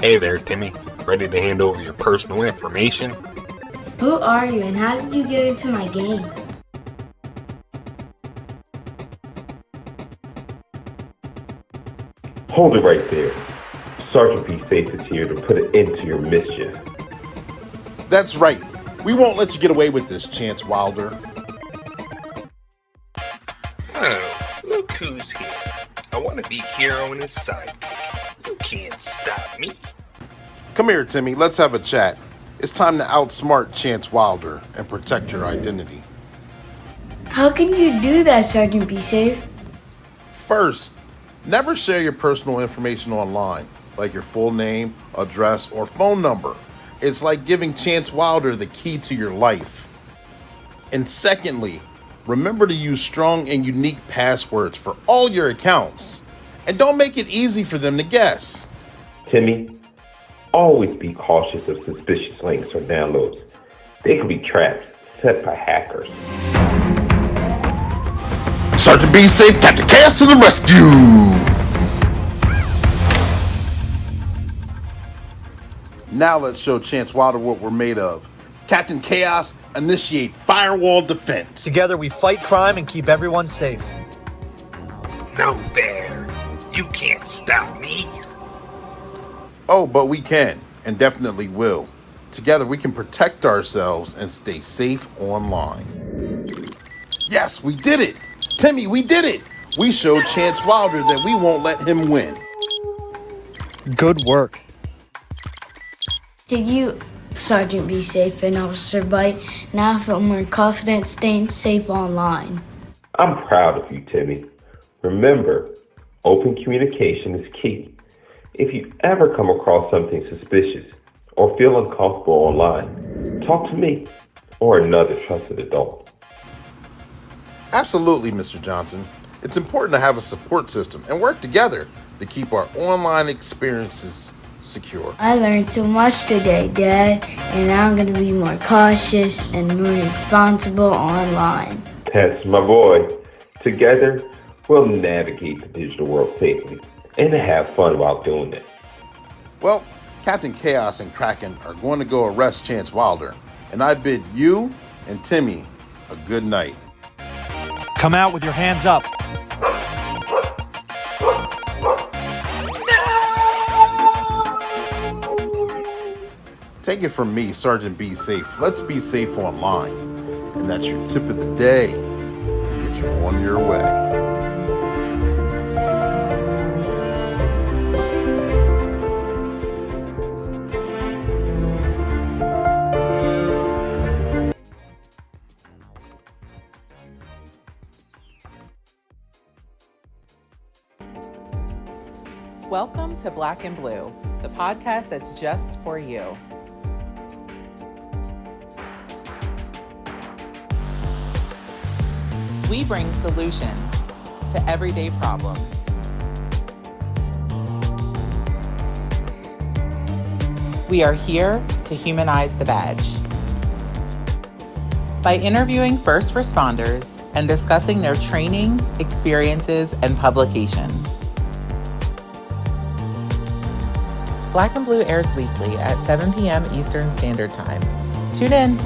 Hey there, Timmy. Ready to hand over your personal information? Who are you and how did you get into my game? Hold it right there. Sergeant B. Safe is here to put an end to your mischief. That's right. We won't let you get away with this, Chance Wilder. Oh, look who's here. I want to be hero and his sidekick. You can't stop me. Come here, Timmy. Let's have a chat. It's time to outsmart Chance Wilder and protect your identity. How can you do that, Sergeant Be Safe? First, never share your personal information online, like your full name, address, or phone number. It's like giving Chance Wilder the key to your life. And secondly, remember to use strong and unique passwords for all your accounts. And don't make it easy for them to guess. Timmy, always be cautious of suspicious links or downloads. They could be traps set by hackers. Sergeant Be Safe, Captain Chaos to the rescue! Now let's show Chance Wilder what we're made of. Captain Chaos, initiate firewall defense. Together we fight crime and keep everyone safe. No fair. You can't stop me. Oh, but we can, and definitely will. Together we can protect ourselves and stay safe online. Yes, we did it! Timmy, we did it! We showed Chance Wilder that we won't let him win. Good work. Did you, Sergeant Be Safe and Officer Bite, now feel more confident staying safe online? I'm proud of you, Timmy. Remember, open communication is key. If you ever come across something suspicious or feel uncomfortable online, talk to me or another trusted adult. Absolutely, Mr. Johnson. It's important to have a support system and work together to keep our online experiences secure. I learned so much today, Dad, and I'm going to be more cautious and more responsible online. That's my boy. Together, we'll navigate the digital world safely and have fun while doing it. Well, Captain Chaos and Kraken are going to go arrest Chance Wilder, and I bid you and Timmy a good night. Come out with your hands up. Take it from me, Sergeant Be Safe. Let's be safe online. And that's your tip of the day to get you on your way. Welcome to Black and Blue, the podcast that's just for you. We bring solutions to everyday problems. We are here to humanize the badge. By interviewing first responders and discussing their trainings, experiences, and publications. Black and Blue airs weekly at 7 p.m. Eastern Standard Time. Tune in.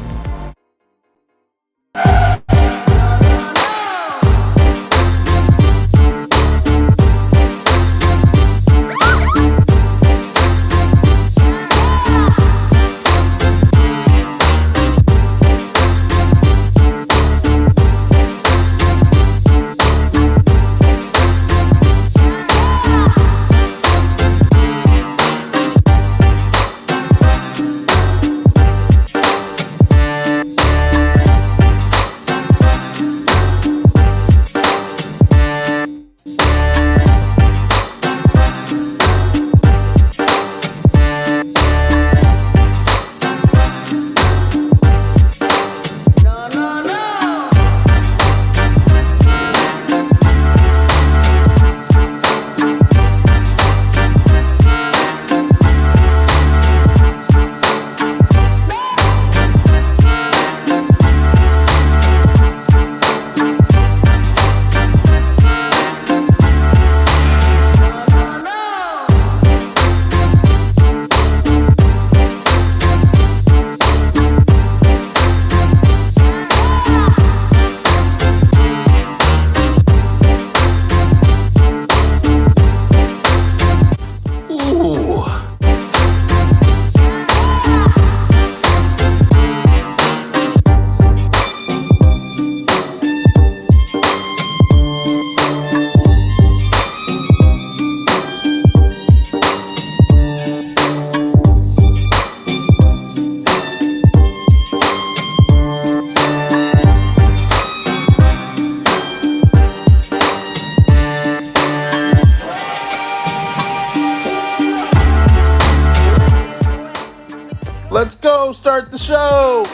show, start the show.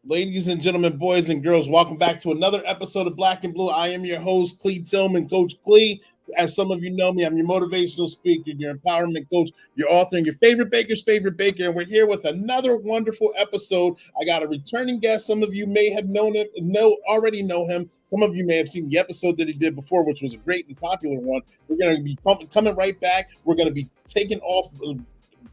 Ladies and gentlemen, boys and girls, welcome back to another episode of Black and Blue. I am your host, Clee Tillman, Coach Clee. As some of you know me, I'm your motivational speaker, your empowerment coach, your author, and your favorite baker's favorite baker. And we're here with another wonderful episode. I got a returning guest. Some of you may have known him, already know him. Some of you may have seen the episode that he did before, which was a great and popular one. We're going to be coming right back. We're going to be taking off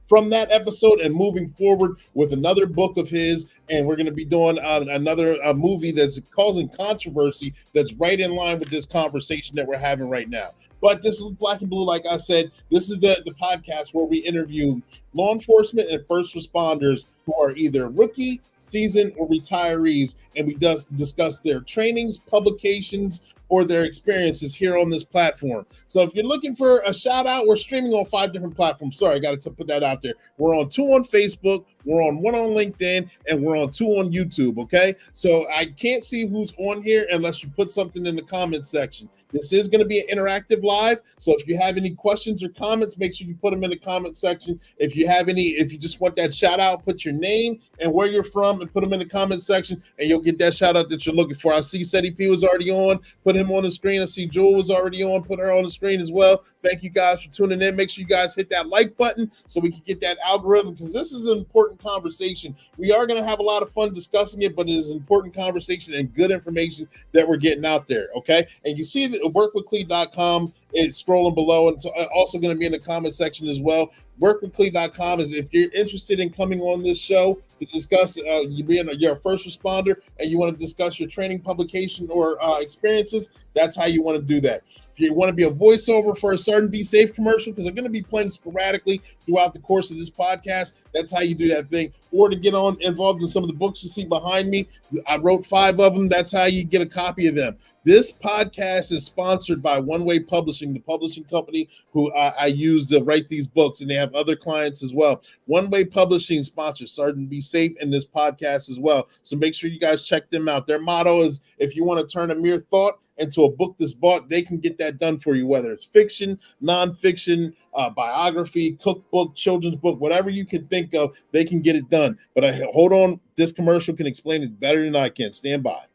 from that episode and moving forward with another book of his, and we're going to be doing another movie that's causing controversy that's right in line with this conversation that we're having right now. But this is Black and Blue. Like I said, this is the podcast where we interview law enforcement and first responders who are either rookie, seasoned, or retirees, and we discuss their trainings, publications, or their experiences here on this platform. So if you're looking for a shout out, we're streaming on 5 different platforms. Sorry, I got to put that out there. We're on 2 on Facebook, we're on 1 on LinkedIn, and we're on 2 on YouTube, okay? So I can't see who's on here unless you put something in the comments section. This is going to be an interactive live, so if you have any questions or comments, make sure you put them in the comment section. If you just want that shout out, put your name and where you're from and put them in the comment section, and you'll get that shout out that you're looking for. I see Seti P was already on, put him on the screen. I see Jewel was already on, put her on the screen as well. Thank you guys for tuning in. Make sure you guys hit that like button so we can get that algorithm, because this is an important conversation. We are going to have a lot of fun discussing it, but it is an important conversation and good information that we're getting out there, okay? And you see that workwithclee.com is scrolling below, and it's also going to be in the comment section as well. Workwithclee.com is if you're interested in coming on this show to discuss, you're a first responder and you want to discuss your training, publication, or experiences, that's how you want to do that. If you want to be a voiceover for a certain Be Safe commercial, because they're going to be playing sporadically throughout the course of this podcast, that's how you do that thing. Or to get involved in some of the books you see behind me, I wrote 5 of them. That's how you get a copy of them. This podcast is sponsored by One Way Publishing, the publishing company who I use to write these books, and they have other clients as well. One Way Publishing sponsors Sergeant Be Safe in this podcast as well. So make sure you guys check them out. Their motto is, if you want to turn a mere thought into a book that's bought, they can get that done for you, whether it's fiction, nonfiction, biography, cookbook, children's book, whatever you can think of, they can get it done. But hold on, this commercial can explain it better than I can. Stand by.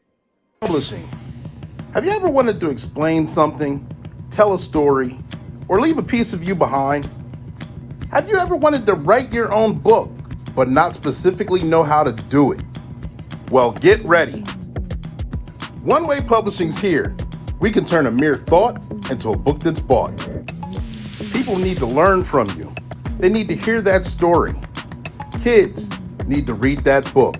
Publishing. Have you ever wanted to explain something, tell a story, or leave a piece of you behind? Have you ever wanted to write your own book, but not specifically know how to do it? Well, get ready. One Way Publishing's here. We can turn a mere thought into a book that's bought. People need to learn from you. They need to hear that story. Kids need to read that book.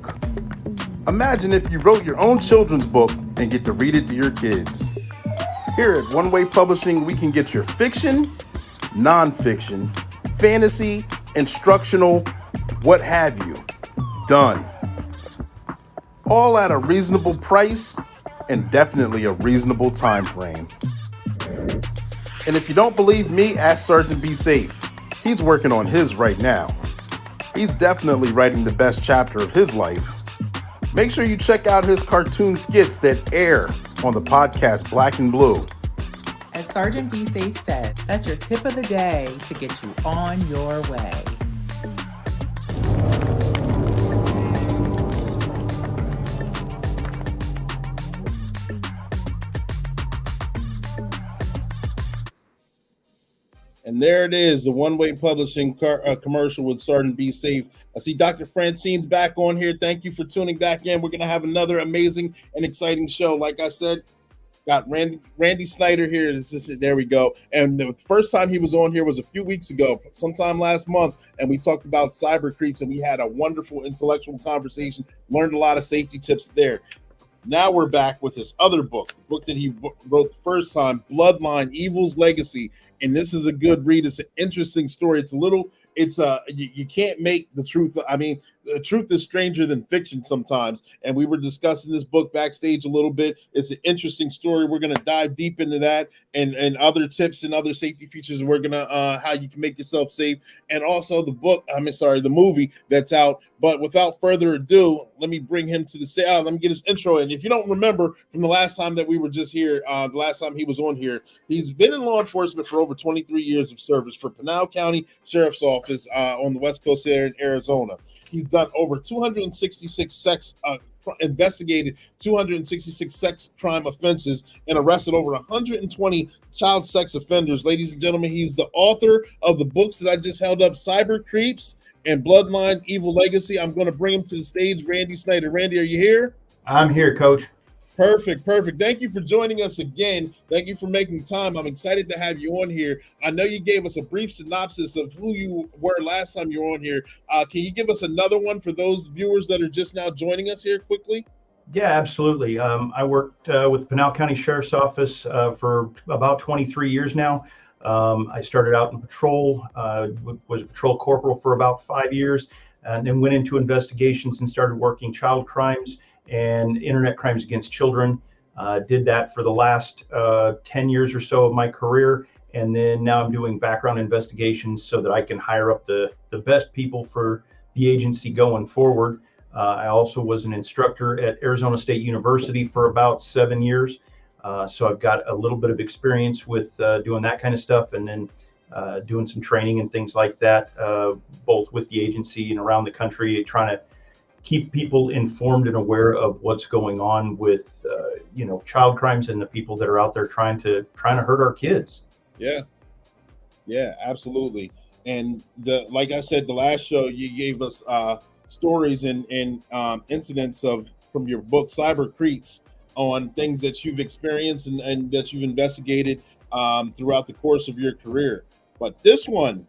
Imagine if you wrote your own children's book and get to read it to your kids. Here at One Way Publishing, we can get your fiction, nonfiction, fantasy, instructional, what have you, done. All at a reasonable price and definitely a reasonable time frame. And if you don't believe me, ask Sergeant Be Safe. He's working on his right now. He's definitely writing the best chapter of his life. Make sure you check out his cartoon skits that air on the podcast Black and Blue. As Sergeant Be Safe said, that's your tip of the day to get you on your way. And there it is, the One Way Publishing commercial with Sergeant Be Safe. I see Dr. Francine's back on here. Thank you for tuning back in. We're going to have another amazing and exciting show. Like I said, got Randy Snyder here. There we go. And the first time he was on here was a few weeks ago, sometime last month, and we talked about cyber creeps, and we had a wonderful intellectual conversation, learned a lot of safety tips there. Now we're back with his other book, the book that he wrote the first time, Bloodline, Evil's Legacy. And this is a good read. It's an interesting story. You can't make the truth. I mean, truth is stranger than fiction sometimes. And we were discussing this book backstage a little bit. It's an interesting story. We're going to dive deep into that and other tips and other safety features. We're going to how you can make yourself safe, and also the movie that's out. But without further ado, let me bring him to the stage. Let me get his intro in. If you don't remember from the last time that we were just here, the last time he was on here, he's been in law enforcement for over 23 years of service for Pinal County Sheriff's Office on the West Coast there in Arizona. He's done over 266 investigated 266 sex crime offenses and arrested over 120 child sex offenders. Ladies and gentlemen, he's the author of the books that I just held up, Cyber Creeps and Bloodline Evil Legacy. I'm going to bring him to the stage, Randy Snyder. Randy, are you here? I'm here, Coach. Perfect. Thank you for joining us again. Thank you for making time. I'm excited to have you on here. I know you gave us a brief synopsis of who you were last time you were on here. Can you give us another one for those viewers that are just now joining us here quickly? Yeah, absolutely. I worked with Pinal County Sheriff's Office for about 23 years now. I started out in patrol, was a patrol corporal for about 5 years, and then went into investigations and started working child crimes and internet crimes against children. Did that for the last 10 years or so of my career. And then now I'm doing background investigations so that I can hire up the best people for the agency going forward. I also was an instructor at Arizona State University for about 7 years. So I've got a little bit of experience with doing that kind of stuff, and then doing some training and things like that, both with the agency and around the country, trying to keep people informed and aware of what's going on with, child crimes and the people that are out there trying to hurt our kids. Yeah, absolutely. And like I said, the last show you gave us stories and incidents from your book, Cyber Creeps, on things that you've experienced and that you've investigated throughout the course of your career. But this one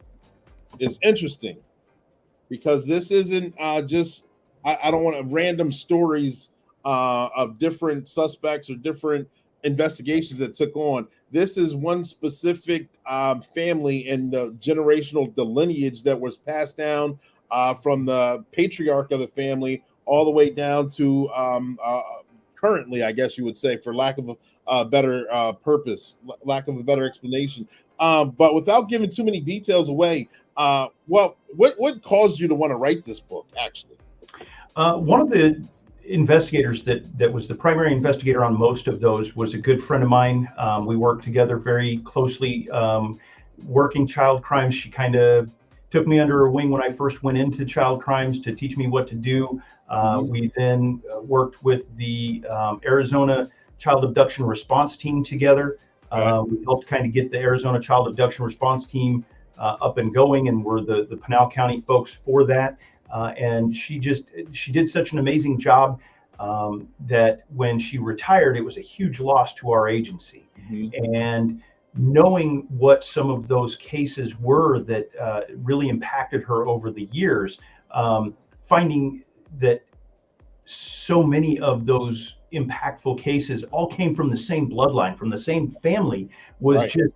is interesting because this isn't just, I don't want random stories of different suspects or different investigations that took on. This is one specific family and the lineage that was passed down from the patriarch of the family all the way down to currently, I guess you would say, for lack of a better lack of a better explanation. But without giving too many details away, what caused you to want to write this book, actually? One of the investigators that was the primary investigator on most of those was a good friend of mine. We worked together very closely, working child crimes. She kind of took me under her wing when I first went into child crimes to teach me what to do. We then worked with the Arizona Child Abduction Response Team together. We helped kind of get the Arizona Child Abduction Response Team up and going, and we're the Pinal County folks for that. And she did such an amazing job that when she retired, it was a huge loss to our agency. And knowing what some of those cases were that really impacted her over the years, finding that so many of those impactful cases all came from the same bloodline, from the same family, was just,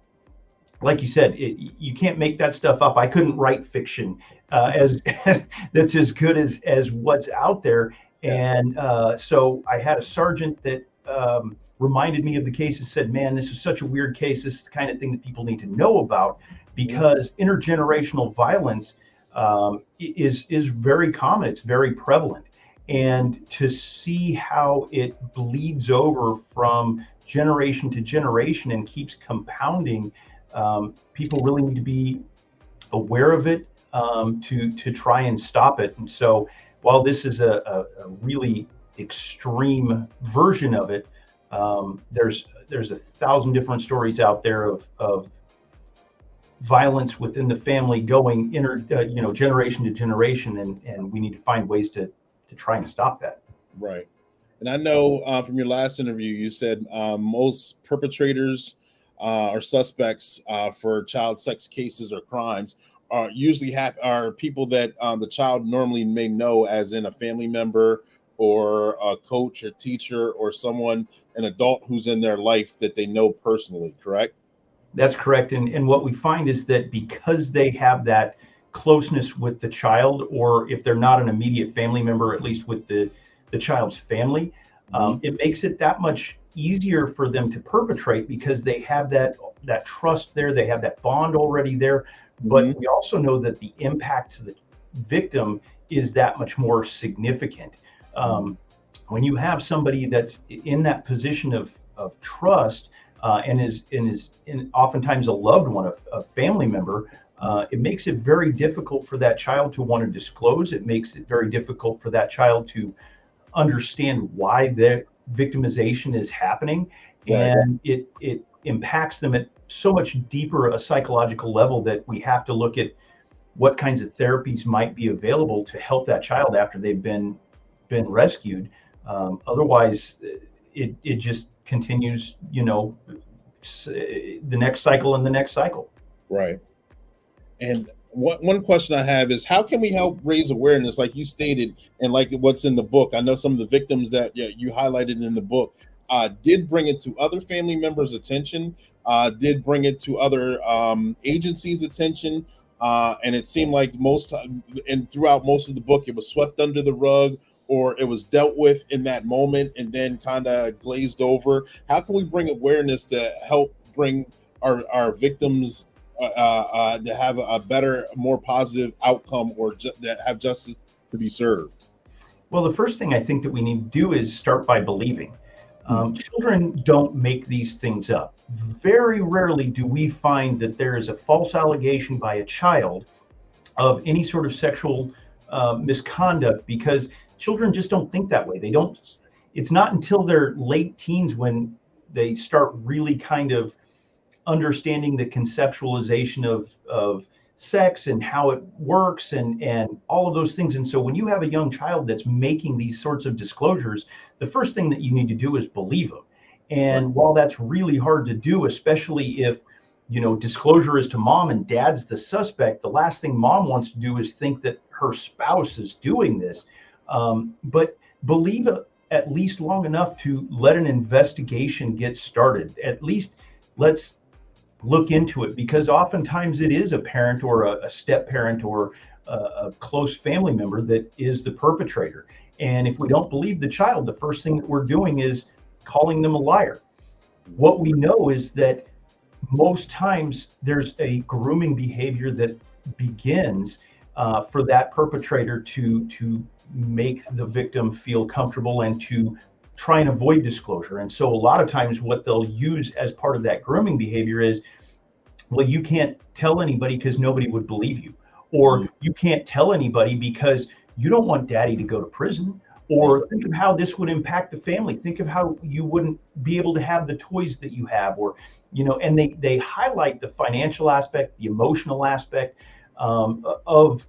like you said, you can't make that stuff up. I couldn't write fiction as that's as good as what's out there. And so I had a sergeant that reminded me of the cases, said, man, this is such a weird case. This is the kind of thing that people need to know about, because intergenerational violence is very common. It's very prevalent. And to see how it bleeds over from generation to generation and keeps compounding, people really need to be aware of it to try and stop it. And so while this is a really extreme version of it, there's 1,000 different stories out there of violence within the family going generation to generation, and we need to find ways to try and stop that. Right. And I know from your last interview, you said most perpetrators or suspects for child sex cases or crimes are usually are people that the child normally may know, as in a family member or a coach or teacher or someone, an adult who's in their life that they know personally, correct? That's correct. And what we find is that because they have that closeness with the child, or if they're not an immediate family member, at least with the child's family. It makes it that much easier for them to perpetrate because they have that trust there, they have that bond already there. But we also know that the impact to the victim is that much more significant. When you have somebody that's in that position of trust, and is oftentimes a loved one, a family member, it makes it very difficult for that child to want to disclose. It makes it very difficult for that child to understand why the victimization is happening, and it impacts them at so much deeper a psychological level that we have to look at what kinds of therapies might be available to help that child after they've been rescued. Otherwise, it just continues, the next cycle and the next cycle. Right. And one question I have is, how can we help raise awareness, like you stated, and like what's in the book? I know some of the victims that you highlighted in the book did bring it to other family members' attention, did bring it to other agencies' attention, and it seemed like throughout most of the book, it was swept under the rug, or it was dealt with in that moment and then kind of glazed over. How can we bring awareness to help bring our victims to have a better, more positive outcome, or that have justice to be served? Well, the first thing I think that we need to do is start by believing. Children don't make these things up. Very rarely do we find that there is a false allegation by a child of any sort of sexual misconduct, because children just don't think that way. It's not until their late teens when they start really kind of understanding the conceptualization of sex and how it works and all of those things. And so when you have a young child that's making these sorts of disclosures, the first thing that you need to do is believe them. And while that's really hard to do, especially if, disclosure is to mom and dad's the suspect, the last thing mom wants to do is think that her spouse is doing this. But believe it at least long enough to let an investigation get started. At least let's look into it, because oftentimes it is a parent or a step parent or a close family member that is the perpetrator. And if we don't believe the child, the first thing that we're doing is calling them a liar. What we know is that most times there's a grooming behavior that begins for that perpetrator to make the victim feel comfortable and to try and avoid disclosure. And so a lot of times what they'll use as part of that grooming behavior is, well, you can't tell anybody because nobody would believe you, or you can't tell anybody because you don't want daddy to go to prison, or think of how this would impact the family. Think of how you wouldn't be able to have the toys that you have, or, and they highlight the financial aspect, the emotional aspect of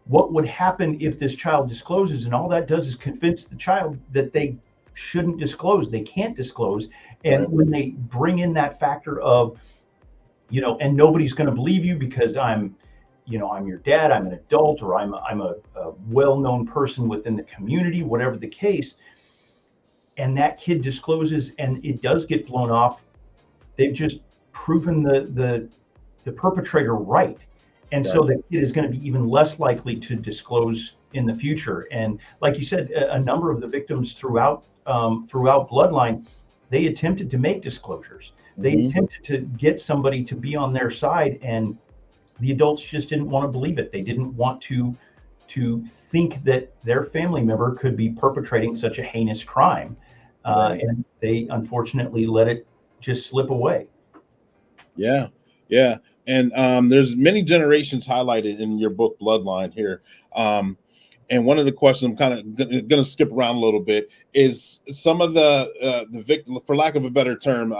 what would happen if this child discloses. And all that does is convince the child that they shouldn't disclose, they can't disclose. And when they bring in that factor of, and nobody's going to believe you because I'm your dad, I'm an adult, or I'm a well-known person within the community, whatever the case, and that kid discloses and it does get blown off, they've just proven the perpetrator right. And so the kid is going to be even less likely to disclose in the future. And like you said, a number of the victims throughout Bloodline, they attempted to make disclosures. They attempted to get somebody to be on their side, and the adults just didn't want to believe it. They didn't want to think that their family member could be perpetrating such a heinous crime. And they unfortunately let it just slip away. Yeah. And there's many generations highlighted in your book, Bloodline, here. And one of the questions I'm kind of going to skip around a little bit is some of the victim, for lack of a better term,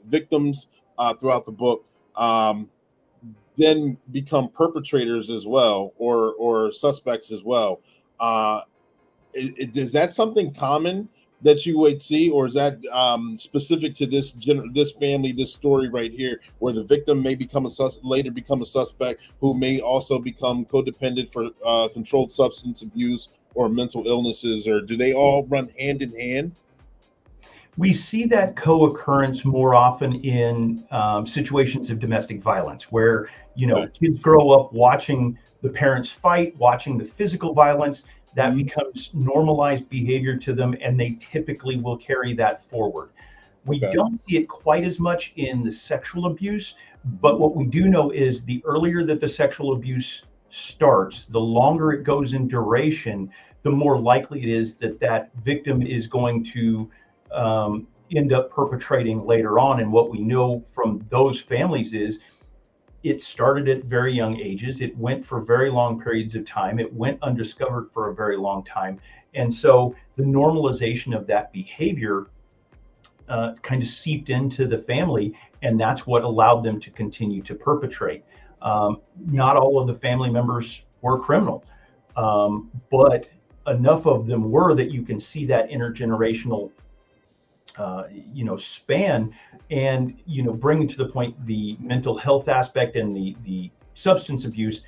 victims throughout the book then become perpetrators as well, or suspects as well. Is that something common that you would see, or is that specific to this family, this story right here, where the victim may later become a suspect who may also become codependent for controlled substance abuse or mental illnesses, or do they all run hand in hand? We see that co-occurrence more often in situations of domestic violence, where kids grow up watching the parents fight, watching the physical violence. That becomes normalized behavior to them, and they typically will carry that forward. We don't see it quite as much in the sexual abuse, but what we do know is the earlier that the sexual abuse starts, the longer it goes in duration, the more likely it is that that victim is going to end up perpetrating later on. And what we know from those families is it started at very young ages. It went for very long periods of time. It went undiscovered for a very long time. And so the normalization of that behavior kind of seeped into the family, and that's what allowed them to continue to perpetrate. Not all of the family members were criminal, but enough of them were that you can see that intergenerational span, and bringing to the point the mental health aspect and the substance abuse.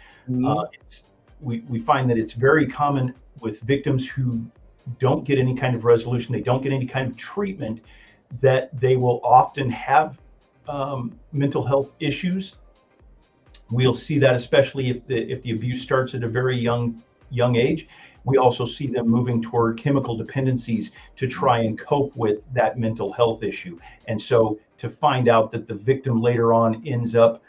We find that it's very common with victims who don't get any kind of resolution, they don't get any kind of treatment, that they will often have mental health issues. We'll see that especially if the abuse starts at a very young age. We also see them moving toward chemical dependencies to try and cope with that mental health issue. And so to find out that the victim later on ends up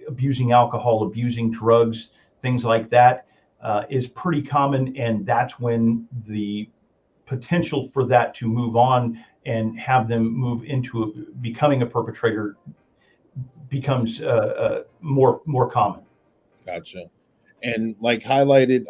abusing alcohol, abusing drugs, things like that, is pretty common. And that's when the potential for that to move on and have them move into becoming a perpetrator becomes more common. Gotcha. And like highlighted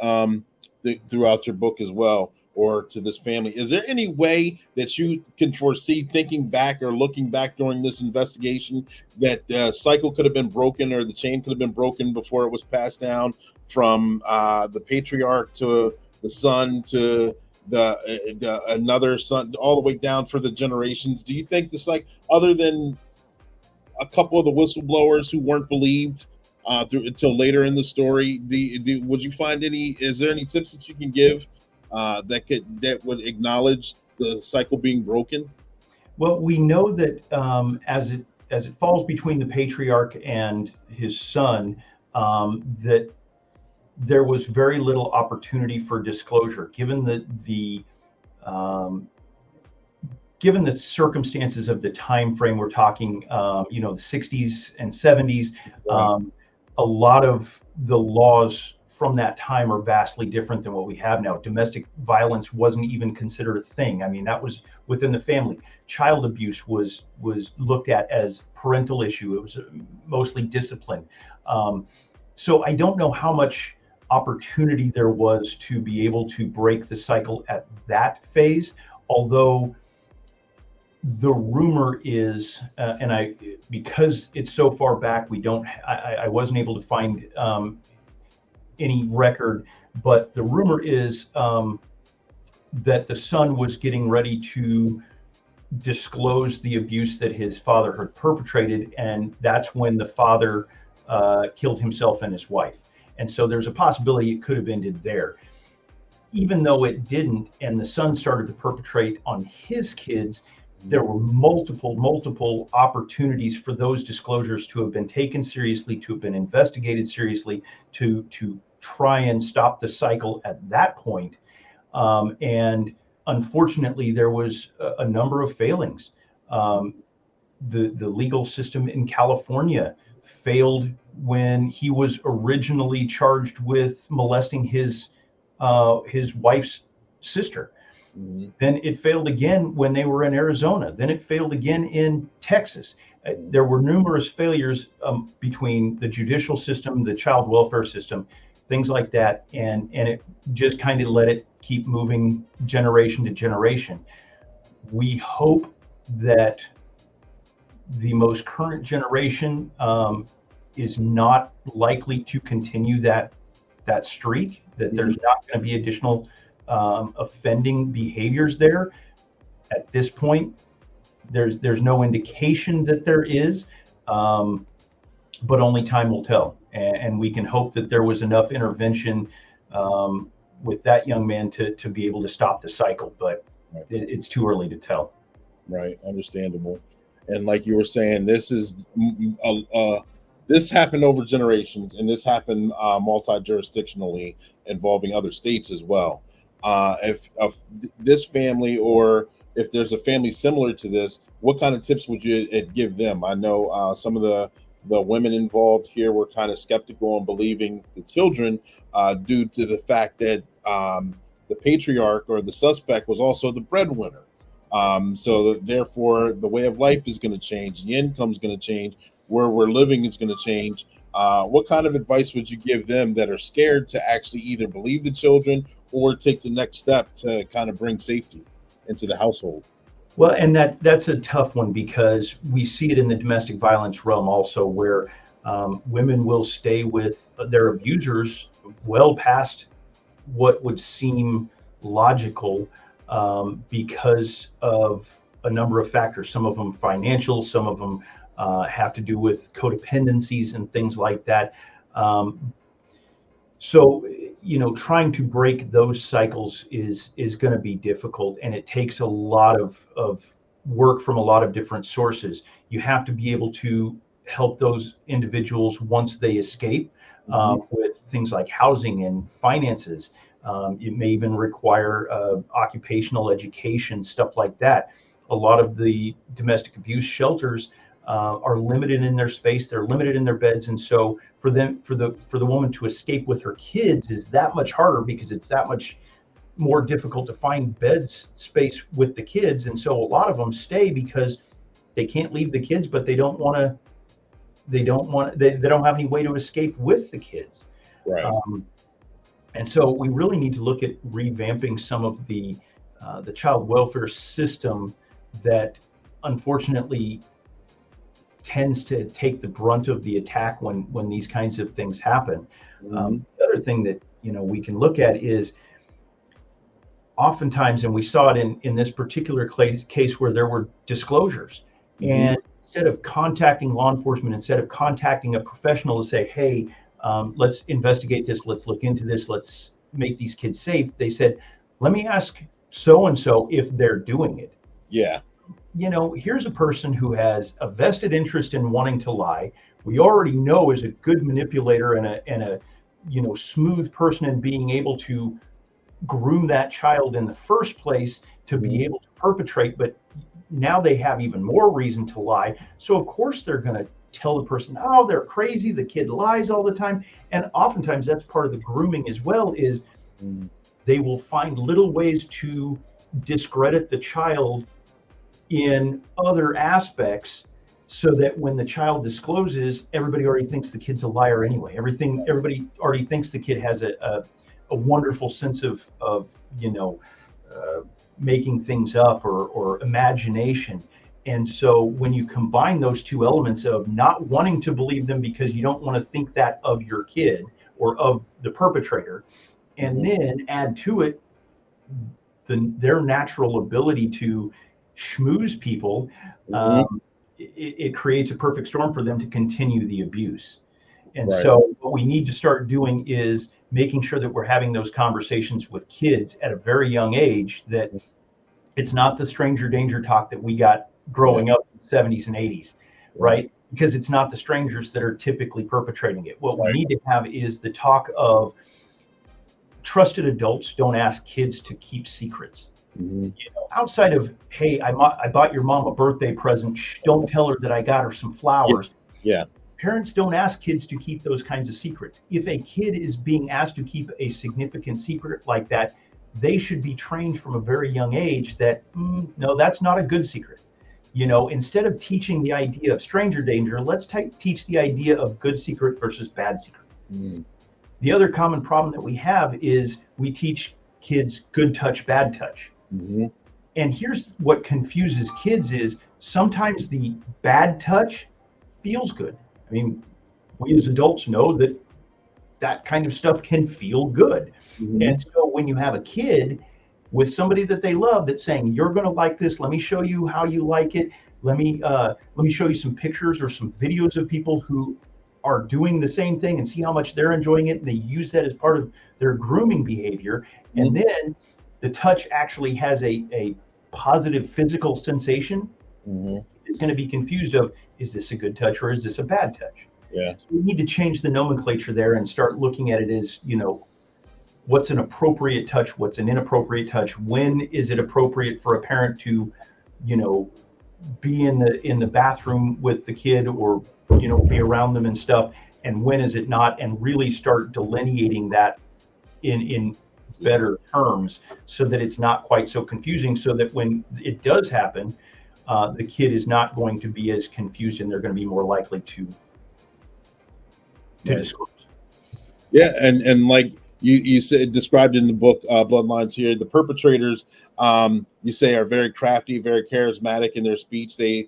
throughout your book as well, or to this family, is there any way that you can foresee, thinking back or looking back during this investigation, that the cycle could have been broken or the chain could have been broken before it was passed down from the patriarch to the son to the another son, all the way down for the generations? Do you think this, like, other than a couple of the whistleblowers who weren't believed until later in the story, would you find is there any tips that you can give that would acknowledge the cycle being broken? Well, we know that as it falls between the patriarch and his son, that there was very little opportunity for disclosure, given the circumstances of the time frame we're talking. The 60s and 70s. A lot of the laws from that time are vastly different than what we have now. Domestic violence wasn't even considered a thing. I mean, that was within the family. Child abuse was looked at as parental issue. It was mostly discipline. So I don't know how much opportunity there was to be able to break the cycle at that phase, although the rumor is, because it's so far back, I wasn't able to find any record, but the rumor is that the son was getting ready to disclose the abuse that his father had perpetrated, and that's when the father killed himself and his wife. And so there's a possibility it could have ended there. Even though it didn't, and the son started to perpetrate on his kids, there were multiple opportunities for those disclosures to have been taken seriously, to have been investigated seriously, to try and stop the cycle at that point. And unfortunately, there was a number of failings. The legal system in California failed when he was originally charged with molesting his wife's sister. Then it failed again when they were in Arizona. Then it failed again in Texas. There were numerous failures between the judicial system, the child welfare system, things like that. And it just kind of let it keep moving generation to generation. We hope that the most current generation is not likely to continue that streak, that there's not going to be additional offending behaviors there. At this point, there's no indication that there is, but only time will tell. And we can hope that there was enough intervention with that young man to be able to stop the cycle. But Right. it's too early to tell. Right, understandable. And like you were saying, this happened over generations, and this happened multi-jurisdictionally, involving other states as well. If this family, or if there's a family similar to this, what kind of tips would you give them? I know some of the women involved here were kind of skeptical on believing the children, due to the fact that the patriarch or the suspect was also the breadwinner. So therefore, the way of life is going to change. The income is going to change. Where we're living is going to change. What kind of advice would you give them that are scared to actually either believe the children or take the next step to kind of bring safety into the household? Well, and that's a tough one, because we see it in the domestic violence realm also, where women will stay with their abusers well past what would seem logical, because of a number of factors. Some of them financial, some of them have to do with codependencies and things like that. So, trying to break those cycles is going to be difficult, and it takes a lot of work from a lot of different sources. You have to be able to help those individuals once they escape, with things like housing and finances. It may even require occupational education, stuff like that. A lot of the domestic abuse shelters are limited in their space. They're limited in their beds, and so for the woman to escape with her kids is that much harder, because it's that much more difficult to find beds space with the kids. And so a lot of them stay because they can't leave the kids, but they don't have any way to escape with the kids. Right. And so we really need to look at revamping some of the child welfare system that unfortunately tends to take the brunt of the attack when these kinds of things happen. The other thing that we can look at is, oftentimes, and we saw it in this particular case where there were disclosures, and instead of contacting law enforcement, instead of contacting a professional to say, hey, let's investigate this, let's look into this, let's make these kids safe, they said, let me ask so-and-so if they're doing it. Yeah. Here's a person who has a vested interest in wanting to lie. We already know is a good manipulator and a smooth person in being able to groom that child in the first place to be able to perpetrate, but now they have even more reason to lie. So of course they're going to tell the person, oh, they're crazy, the kid lies all the time. And oftentimes that's part of the grooming as well, is they will find little ways to discredit the child in other aspects, so that when the child discloses, everybody already thinks the kid's a liar anyway. Everybody already thinks the kid has a wonderful sense of making things up or imagination. And so when you combine those two elements of not wanting to believe them because you don't want to think that of your kid or of the perpetrator, and then add to it their natural ability to schmooze people, it creates a perfect storm for them to continue the abuse. And so what we need to start doing is making sure that we're having those conversations with kids at a very young age, that it's not the stranger danger talk that we got growing up in the 70s and 80s, right? Because it's not the strangers that are typically perpetrating it. What we need to have is the talk of trusted adults don't ask kids to keep secrets. Outside of, hey, I bought your mom a birthday present, don't tell her that I got her some flowers. Parents don't ask kids to keep those kinds of secrets. If a kid is being asked to keep a significant secret like that, they should be trained from a very young age that, no, that's not a good secret. Instead of teaching the idea of stranger danger, let's teach the idea of good secret versus bad secret. The other common problem that we have is we teach kids good touch, bad touch. And here's what confuses kids is sometimes the bad touch feels good. I mean, we as adults know that kind of stuff can feel good. And so when you have a kid with somebody that they love that's saying, you're going to like this, let me show you how you like it, let me show you some pictures or some videos of people who are doing the same thing and see how much they're enjoying it, and they use that as part of their grooming behavior. And then the touch actually has a positive physical sensation, it's going to be confused of, is this a good touch or is this a bad touch? Yeah. So we need to change the nomenclature there and start looking at it as, what's an appropriate touch, what's an inappropriate touch, when is it appropriate for a parent to, be in the bathroom with the kid or, be around them and stuff, and when is it not, and really start delineating that in better terms so that it's not quite so confusing, so that when it does happen, the kid is not going to be as confused and they're going to be more likely to disclose. Yeah, and like you said, described in the book Bloodlines here, the perpetrators, you say, are very crafty, very charismatic in their speech. They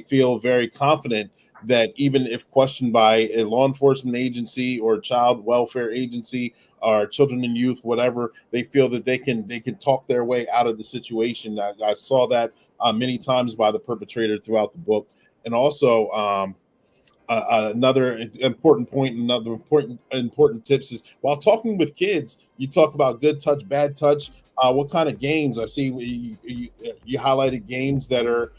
feel very confident that even if questioned by a law enforcement agency or child welfare agency or children and youth, whatever, they feel that they can talk their way out of the situation. I saw that many times by the perpetrator throughout the book. And also another important point, another important tips is, while talking with kids, you talk about good touch, bad touch. What kind of games? I see you highlighted games that are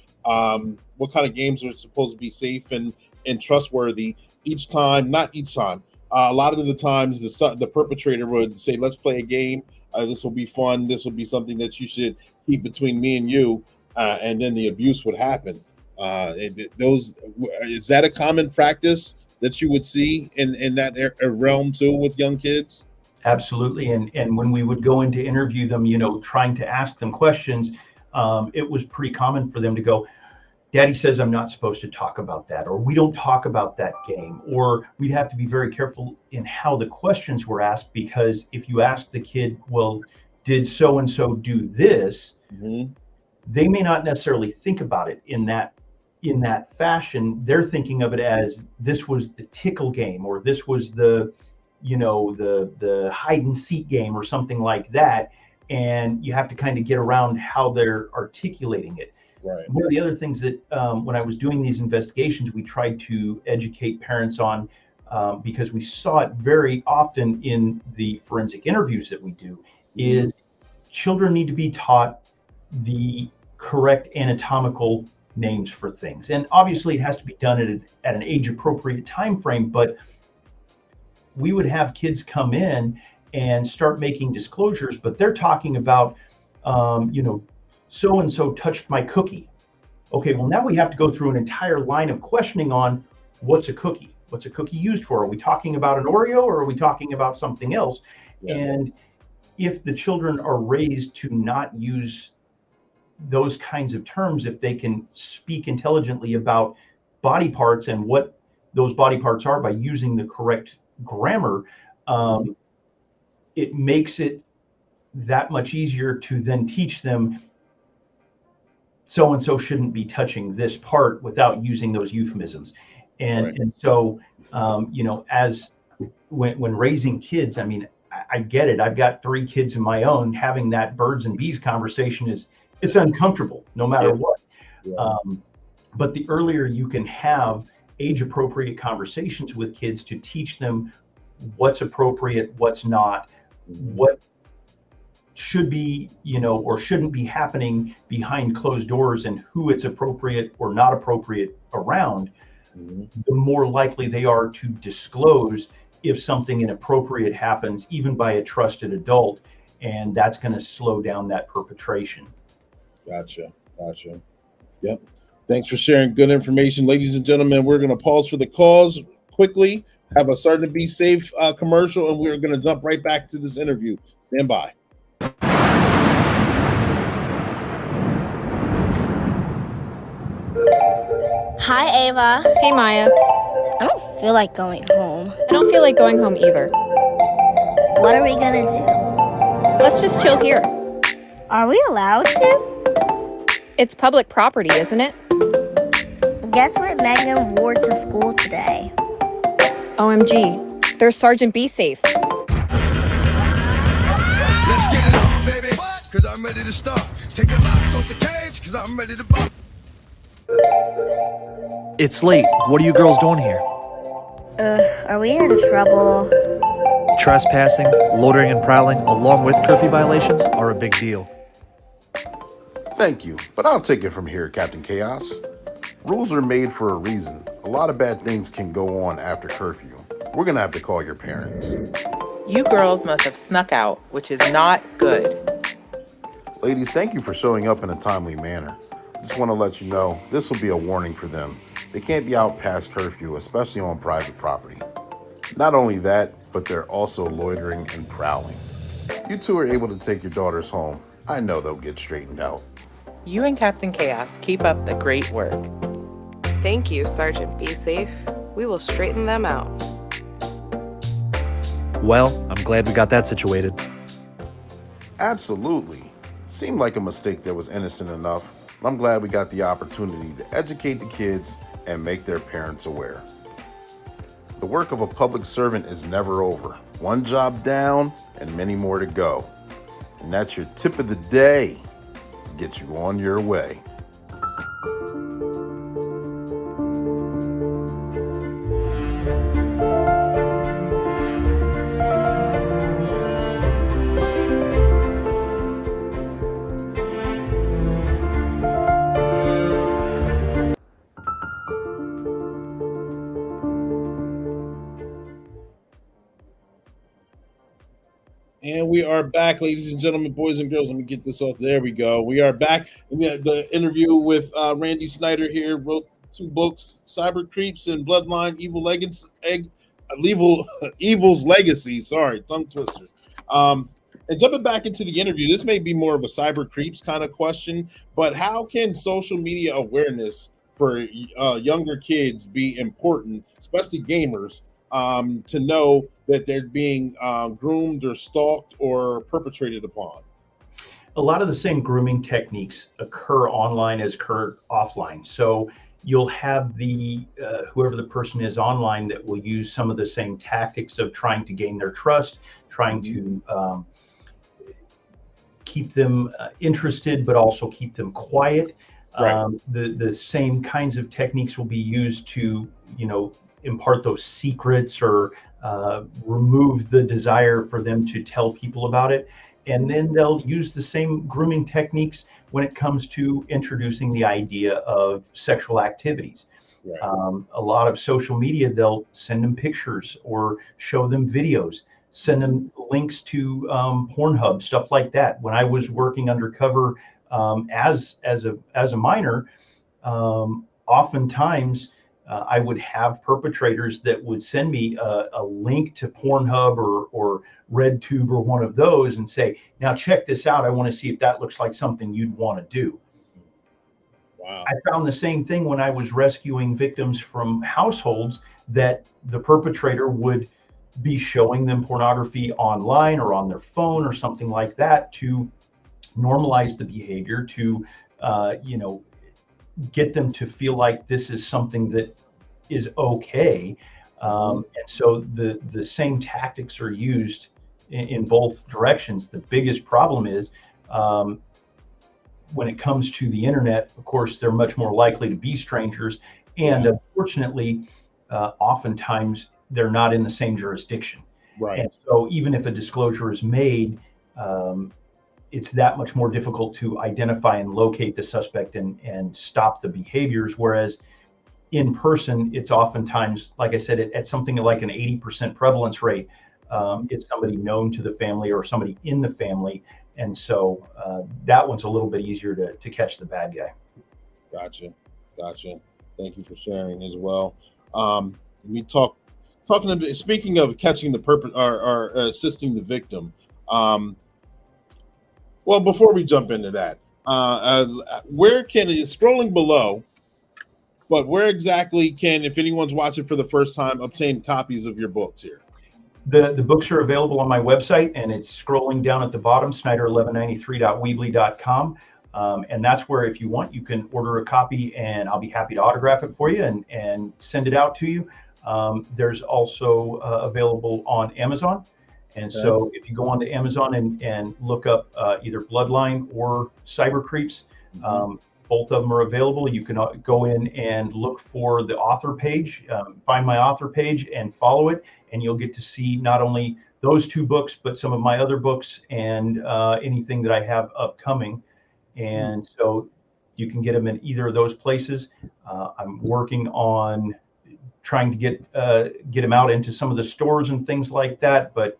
what kind of games are supposed to be safe and trustworthy each time. Not each time. A lot of the times the perpetrator would say, let's play a game. This will be fun. This will be something that you should keep between me and you. And then the abuse would happen. Is that a common practice that you would see in that realm too with young kids? Absolutely. And when we would go in to interview them, trying to ask them questions, it was pretty common for them to go, Daddy says I'm not supposed to talk about that, or we don't talk about that game, or we'd have to be very careful in how the questions were asked, because if you ask the kid, well, did so-and-so do this? Mm-hmm. They may not necessarily think about it in that fashion. They're thinking of it as, this was the tickle game, or this was the hide and seek game, or something like that. And you have to kind of get around how they're articulating it. Right. One of the other things that when I was doing these investigations, we tried to educate parents on, because we saw it very often in the forensic interviews that we do, is children need to be taught the correct anatomical names for things. And obviously it has to be done at an age appropriate time frame, but we would have kids come in and start making disclosures, but they're talking about, so-and-so touched my cookie. Okay, well, now we have to go through an entire line of questioning on what's a cookie? What's a cookie used for? Are we talking about an Oreo, or are we talking about something else? Yeah. And if the children are raised to not use those kinds of terms, if they can speak intelligently about body parts and what those body parts are by using the correct grammar, it makes it that much easier to then teach them, so-and-so shouldn't be touching this part, without using those euphemisms. And right. And so, as when raising kids, I mean, I get it. I've got 3 kids of my own. Having that birds and bees conversation it's uncomfortable no matter what. Yeah. But the earlier you can have age appropriate conversations with kids to teach them what's appropriate, what's not, what should be, or shouldn't be happening behind closed doors, and who it's appropriate or not appropriate around, the more likely they are to disclose if something inappropriate happens, even by a trusted adult, and that's going to slow down that perpetration. Gotcha. Yep. Thanks for sharing good information. Ladies and gentlemen, we're going to pause for the cause quickly, have a Sergeant Be Safe commercial, and we're going to jump right back to this interview. Stand by. Hi, Ava. Hey, Maya. I don't feel like going home. I don't feel like going home either. What are we gonna do? Let's just chill here. Are we allowed to? It's public property, isn't it? Guess what Megan wore to school today? OMG, there's Sergeant Be Safe. Let's get it on, baby, cause I'm ready to start. Take the locks off the cage, cause I'm ready to pop. It's late. What are you girls doing here? Are we in trouble? trespassing, loitering and prowling, along with curfew violations, are a big deal. Thank you, but I'll take it from here, Captain Chaos. Rules are made for a reason. A lot of bad things can go on after curfew. We're gonna have to call your parents. You girls must have snuck out, which is not good. Ladies, thank you for showing up in a timely manner. I just want to let you know, this will be a warning for them. They can't be out past curfew, especially on private property. Not only that, but they're also loitering and prowling. You two are able to take your daughters home. I know they'll get straightened out. You and Captain Chaos keep up the great work. Thank you, Sergeant Be Safe. We will straighten them out. Well, I'm glad we got that situated. Absolutely. Seemed like a mistake that was innocent enough. I'm glad we got the opportunity to educate the kids and make their parents aware. The work of a public servant is never over. One job down and many more to go. And that's your tip of the day. Get you on your way. And we are back, ladies and gentlemen, boys and girls. Let me get this off. There we go. We are back in the interview with Randy Snyder here. Wrote 2 books, Cyber Creeps and Bloodline, Evil's Legacy. Sorry, tongue twister. And jumping back into the interview, this may be more of a Cyber Creeps kind of question, but how can social media awareness for younger kids be important, especially gamers, to know that they're being groomed or stalked or perpetrated upon? A lot of the same grooming techniques occur online as occur offline. So you'll have the whoever the person is online that will use some of the same tactics of trying to gain their trust, trying to keep them interested, but also keep them quiet. Right. The same kinds of techniques will be used to, impart those secrets or remove the desire for them to tell people about it. And then they'll use the same grooming techniques when it comes to introducing the idea of sexual activities. Right. A lot of social media, they'll send them pictures or show them videos, send them links to Pornhub, stuff like that. When I was working undercover as a minor, oftentimes I would have perpetrators that would send me a link to Pornhub or RedTube or one of those and say, now check this out. I want to see if that looks like something you'd want to do. Wow. I found the same thing when I was rescuing victims from households, that the perpetrator would be showing them pornography online or on their phone or something like that to normalize the behavior, to get them to feel like this is something that is okay. And so the same tactics are used in both directions. The biggest problem is when it comes to the internet, of course, they're much more likely to be strangers. And unfortunately, oftentimes they're not in the same jurisdiction. Right. And so even if a disclosure is made, it's that much more difficult to identify and locate the suspect and stop the behaviors. Whereas in person, it's oftentimes, like I said, at something like an 80% prevalence rate. It's somebody known to the family or somebody in the family. And so that one's a little bit easier to catch the bad guy. Gotcha. Thank you for sharing as well. Speaking of catching the or assisting the victim. Well, before we jump into that, where can it, scrolling below, but where exactly can, if anyone's watching for the first time, obtain copies of your books here? The books are available on my website, and it's scrolling down at the bottom, snyder1193.weebly.com. And that's where, if you want, you can order a copy, and I'll be happy to autograph it for you and send it out to you. There's also available on Amazon. And so if you go onto Amazon and look up either Bloodline or Cyber Creeps, both of them are available. You can go in and look for the author page, find my author page and follow it. And you'll get to see not only those two books, but some of my other books and anything that I have upcoming. And so you can get them in either of those places. I'm working on trying to get them out into some of the stores and things like that, but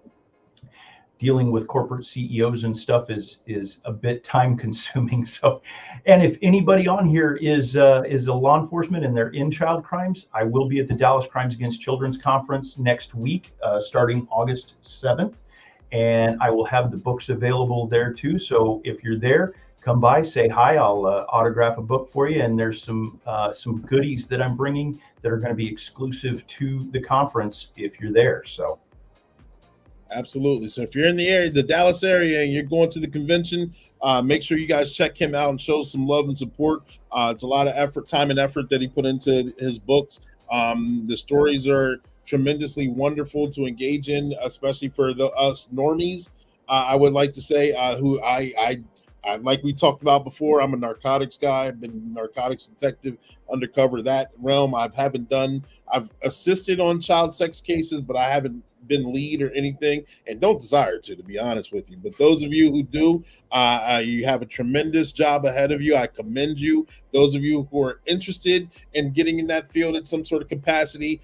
dealing with corporate CEOs and stuff is a bit time consuming. So, and if anybody on here is a law enforcement and they're in child crimes, I will be at the Dallas Crimes Against Children's Conference next week, starting August 7th, and I will have the books available there too. So if you're there, come by, say hi. I'll autograph a book for you, and there's some goodies that I'm bringing that are going to be exclusive to the conference if you're there. So. Absolutely. So if you're in the area, the Dallas area, and you're going to the convention, make sure you guys check him out and show some love and support. It's a lot of effort, time and effort that he put into his books. The stories are tremendously wonderful to engage in, especially for us normies. I would like to say, who I like we talked about before, I'm a narcotics guy. I've been a narcotics detective, undercover that realm. I've assisted on child sex cases, but I haven't been lead or anything, and don't desire to be honest with you. But those of you who do, you have a tremendous job ahead of you. I commend you. Those of you who are interested in getting in that field at some sort of capacity,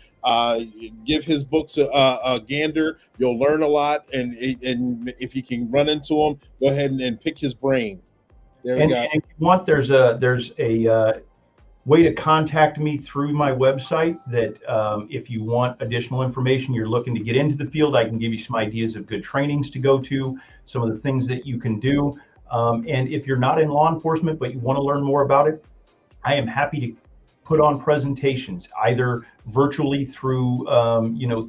give his books a gander. You'll learn a lot, and if you can run into him, go ahead and pick his brain. There we go. And if you want, there's a way to contact me through my website that if you want additional information, you're looking to get into the field, I can give you some ideas of good trainings to go to, some of the things that you can do. And if you're not in law enforcement, but you want to learn more about it, I am happy to put on presentations, either virtually through,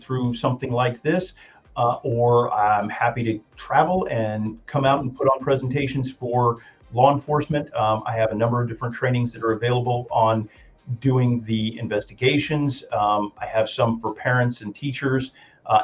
through something like this, or I'm happy to travel and come out and put on presentations for law enforcement. I have a number of different trainings that are available on doing the investigations. I have some for parents and teachers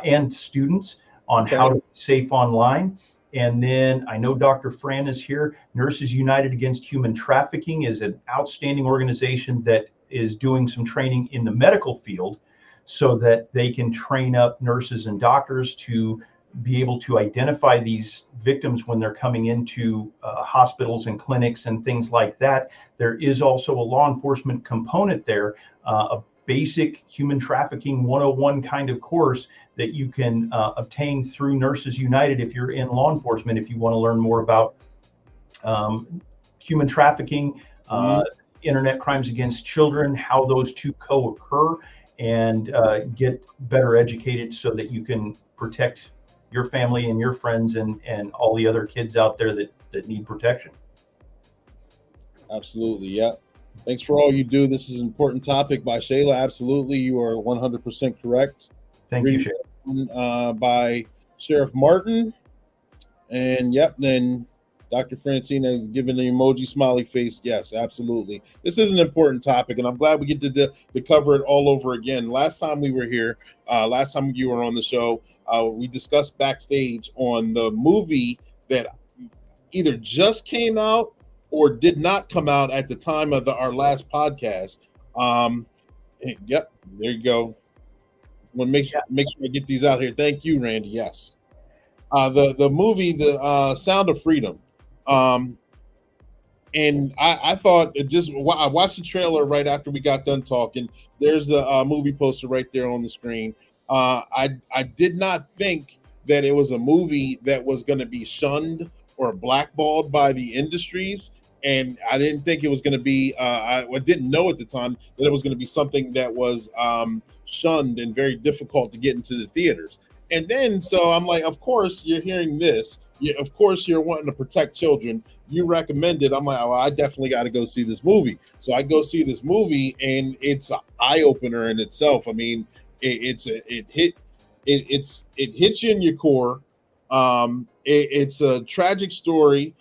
and students on how to be safe online. And then I know Dr. Fran is here. Nurses United Against Human Trafficking is an outstanding organization that is doing some training in the medical field so that they can train up nurses and doctors to be able to identify these victims when they're coming into hospitals and clinics and things like that. There is also a law enforcement component there, a basic human trafficking 101 kind of course that you can obtain through Nurses United if you're in law enforcement, if you want to learn more about human trafficking, internet crimes against children, how those two co-occur, and get better educated so that you can protect your family and your friends and all the other kids out there that need protection. Absolutely. Yeah. Thanks for all you do. This is an important topic by Shayla. Absolutely. You are 100% correct. Thank you, Shayla. By Sheriff Martin. And then Dr. Francina giving the emoji smiley face. Yes, absolutely. This is an important topic, and I'm glad we get to cover it all over again. Last time we were here, last time you were on the show, we discussed backstage on the movie that either just came out or did not come out at the time of our last podcast. Yep, there you go. Want to make sure I get these out here. Thank you, Randy. Yes, the movie, the Sound of Freedom. And I thought I watched the trailer right after we got done talking. There's a movie poster right there on the screen. I did not think that it was a movie that was going to be shunned or blackballed by the industries. And I didn't think it was going to be, I didn't know at the time that it was going to be something that was shunned and very difficult to get into the theaters. And then, so I'm like, of course, you're hearing this. Of course, you're wanting to protect children. You recommend it. I'm like, well, I definitely got to go see this movie. So I go see this movie, and it's an eye opener in itself. I mean, it hits you in your core. It's a tragic story.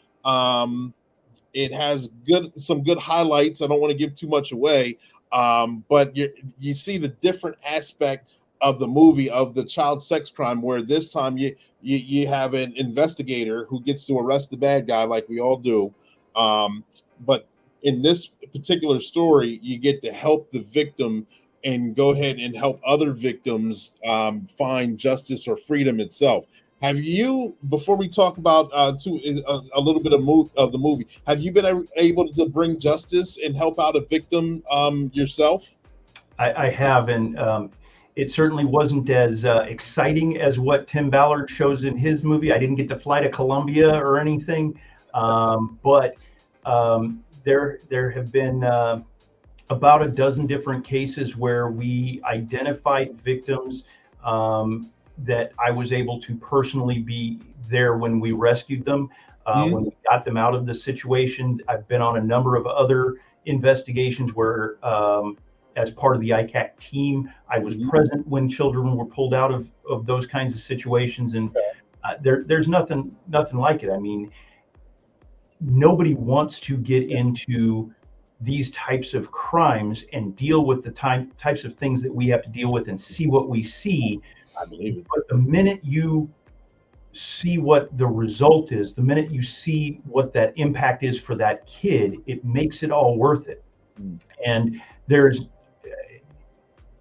It has some good highlights. I don't want to give too much away, but you see the different aspect of the movie of the child sex crime, where this time you have an investigator who gets to arrest the bad guy like we all do. But in this particular story, you get to help the victim and go ahead and help other victims find justice or freedom itself. Have you, before we talk about a little bit of the movie, have you been able to bring justice and help out a victim yourself? I have, and it certainly wasn't as exciting as what Tim Ballard shows in his movie. I didn't get to fly to Colombia or anything, but there have been about a dozen different cases where we identified victims that I was able to personally be there when we rescued them, when we got them out of the situation. I've been on a number of other investigations where, as part of the ICAC team, I was present when children were pulled out of those kinds of situations, and there's nothing like it. I mean, nobody wants to get into these types of crimes and deal with the types of things that we have to deal with and see what we see. I believe it. But the minute you see what the result is, the minute you see what that impact is for that kid, it makes it all worth it. And there's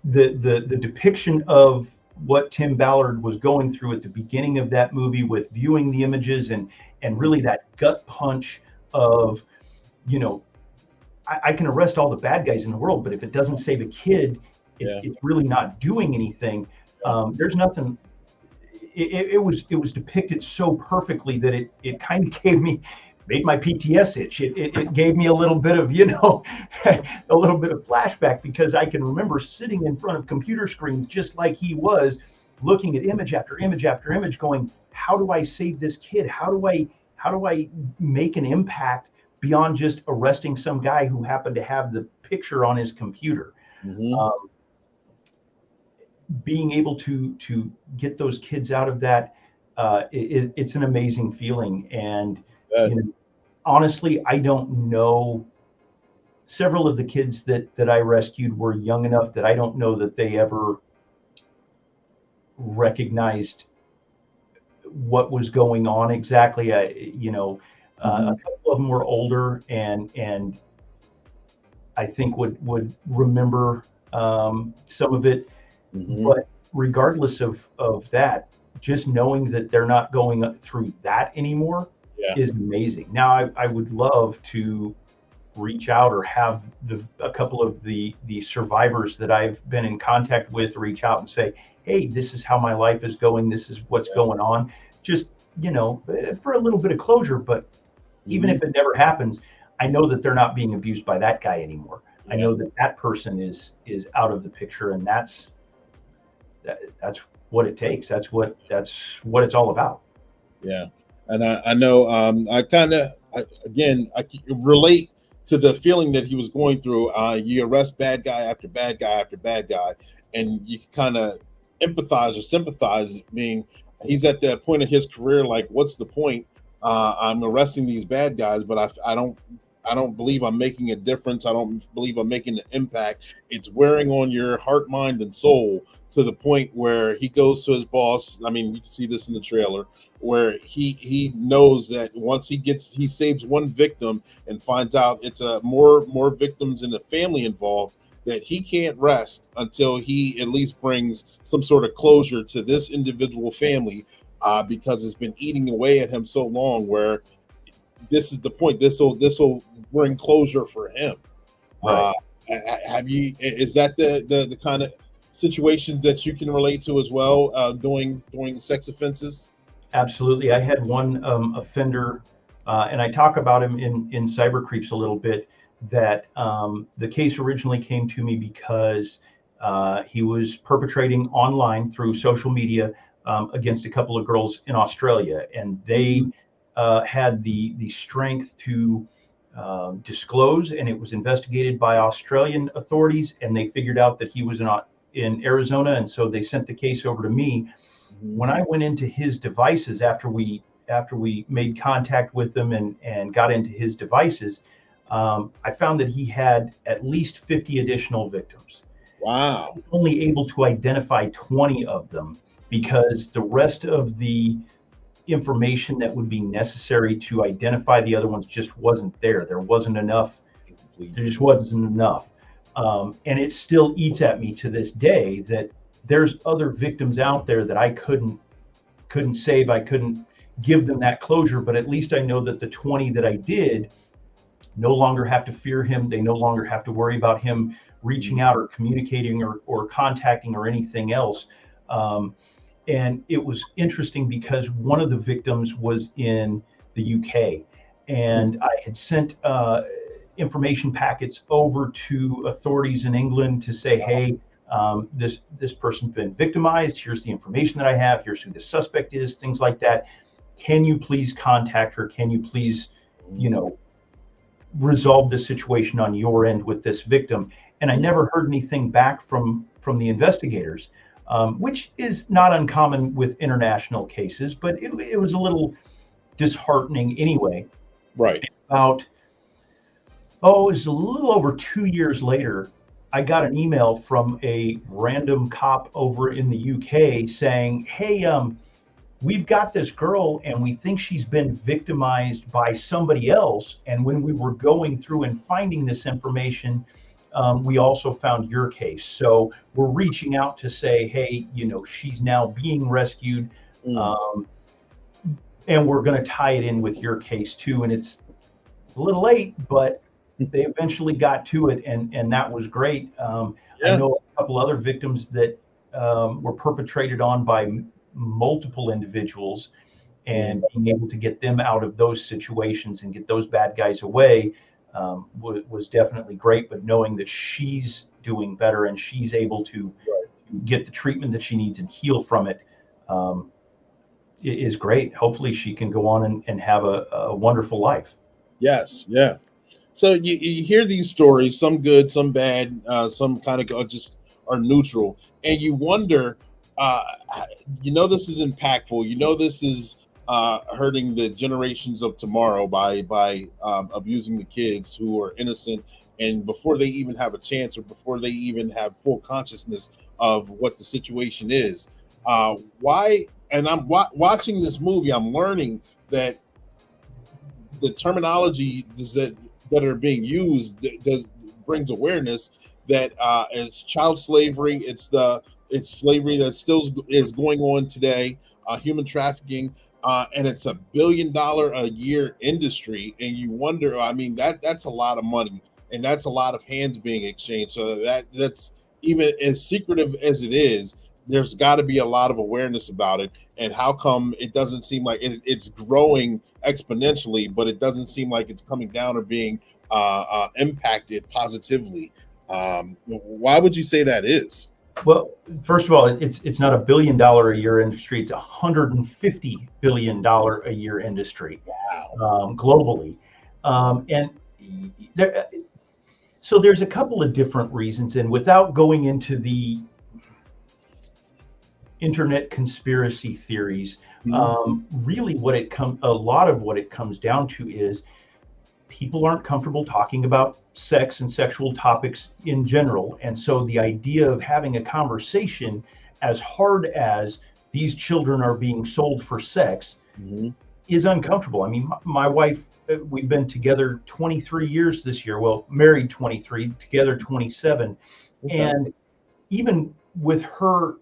the depiction of what Tim Ballard was going through at the beginning of that movie with viewing the images and really that gut punch of, you know, I can arrest all the bad guys in the world, but if it doesn't save a kid, it's really not doing anything. There's nothing. It was depicted so perfectly that it kind of made my PTS itch. It gave me a little bit of, a little bit of flashback, because I can remember sitting in front of computer screens just like he was, looking at image after image after image, going, how do I save this kid? How do I make an impact beyond just arresting some guy who happened to have the picture on his computer? Being able to get those kids out of that, it's an amazing feeling. And honestly, I don't know. Several of the kids that I rescued were young enough that I don't know that they ever recognized what was going on exactly. A couple of them were older and I think would remember some of it. But regardless of that, just knowing that they're not going through that anymore is amazing. Now, I would love to reach out or have a couple of the survivors that I've been in contact with reach out and say, hey, this is how my life is going. This is what's going on. Just, for a little bit of closure. But even if it never happens, I know that they're not being abused by that guy anymore. I know that person is out of the picture, and that's what it takes. That's what it's all about. Yeah. And I know I relate to the feeling that he was going through. You arrest bad guy after bad guy after bad guy, and you kind of empathize or sympathize, being he's at that point of his career, like, what's the point? I'm arresting these bad guys, but I don't believe I'm making a difference. I don't believe I'm making an impact. It's wearing on your heart, mind, and soul to the point where he goes to his boss. I mean, you can see this in the trailer, where he knows that once he saves one victim and finds out it's more victims and the family involved, that he can't rest until he at least brings some sort of closure to this individual family, because it's been eating away at him so long, where this is the point. This will bring closure for him. Right. Is that the kind of situations that you can relate to as well, doing sex offenses? Absolutely. I had one offender, and I talk about him in Cyber Creeps a little bit, that the case originally came to me because he was perpetrating online through social media against a couple of girls in Australia, and they had the strength to disclose, and it was investigated by Australian authorities, and they figured out that he was in Arizona, and so they sent the case over to me. When I went into his devices after we made contact with them and got into his devices, I found that he had at least 50 additional victims. Wow. I was only able to identify 20 of them because the rest of the information that would be necessary to identify the other ones just wasn't there. There wasn't enough. There just wasn't enough. And it still eats at me to this day that there's other victims out there that I couldn't save. I couldn't give them that closure, but at least I know that the 20 that I did no longer have to fear him. They no longer have to worry about him reaching out or communicating or contacting or anything else. And it was interesting because one of the victims was in the UK, and I had sent information packets over to authorities in England to say, hey, this person's been victimized. Here's the information that I have. Here's who the suspect is, things like that. Can you please contact her? Can you please, resolve the situation on your end with this victim? And I never heard anything back from the investigators, which is not uncommon with international cases, but it was a little disheartening anyway. Right. It was a little over 2 years later, I got an email from a random cop over in the UK saying, hey, we've got this girl and we think she's been victimized by somebody else. And when we were going through and finding this information, we also found your case. So we're reaching out to say, hey, she's now being rescued. And we're going to tie it in with your case too. And it's a little late, but they eventually got to it. And that was great. I know a couple other victims that were perpetrated on by multiple individuals, and being able to get them out of those situations and get those bad guys away was definitely great. But knowing that she's doing better and she's able to get the treatment that she needs and heal from it is great. Hopefully she can go on and have a wonderful life. Yes. Yeah. So you hear these stories, some good, some bad, some kind of just are neutral, and you wonder, this is impactful. This is hurting the generations of tomorrow by abusing the kids who are innocent, and before they even have a chance or before they even have full consciousness of what the situation is. Why? And I'm watching this movie. I'm learning that the terminology that are being used brings awareness that it's child slavery. It's slavery that still is going on today, human trafficking, and it's $1 billion a year industry. And you wonder, that's a lot of money, and that's a lot of hands being exchanged. So that's even as secretive as it is, there's got to be a lot of awareness about it. And how come it doesn't seem like it's growing exponentially, but it doesn't seem like it's coming down or being impacted positively? Why would you say that is? Well, first of all, it's not $1 billion a year industry. It's $150 billion a year industry. Wow. Globally. So there's a couple of different reasons, and without going into the internet conspiracy theories, really a lot of what it comes down to is people aren't comfortable talking about sex and sexual topics in general. And so the idea of having a conversation, as hard as these children are being sold for sex, is uncomfortable. I mean, my wife, we've been together 23 years this year. Well, married 23, together 27. Okay. And even with her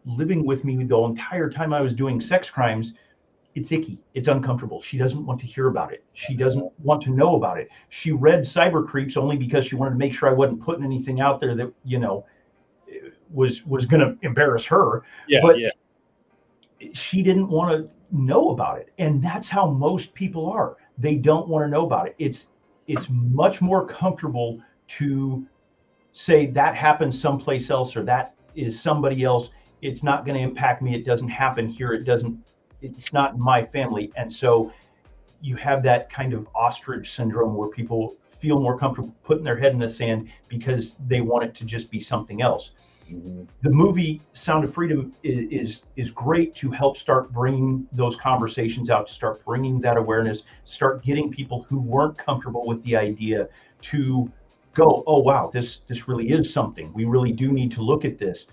living with me the entire time I was doing sex crimes, it's icky. It's uncomfortable. She doesn't want to hear about it. She doesn't want to know about it. She read Cyber Creeps only because she wanted to make sure I wasn't putting anything out there that, was going to embarrass her. But she didn't want to know about it. And that's how most people are. They don't want to know about it. It's much more comfortable to say that happened someplace else or that is somebody else. It's not going to impact me. It doesn't happen here. It's not in my family. And so you have that kind of ostrich syndrome where people feel more comfortable putting their head in the sand because they want it to just be something else. The movie Sound of Freedom is great to help start bringing those conversations out, to start bringing that awareness, start getting people who weren't comfortable with the idea to go, oh, wow, this really is something. We really do need to look at this.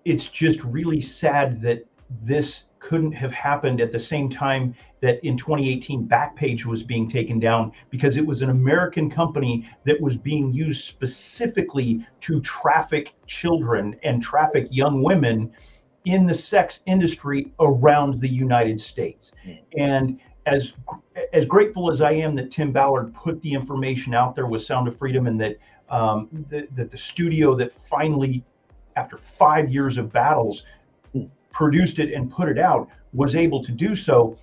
It's just really sad that this couldn't have happened at the same time that in 2018 Backpage was being taken down, because it was an American company that was being used specifically to traffic children and traffic young women in the sex industry around the United States. And as grateful as I am that Tim Ballard put the information out there with Sound of Freedom, and that the studio that finally, after 5 years of battles, produced it and put it out, was able to do so,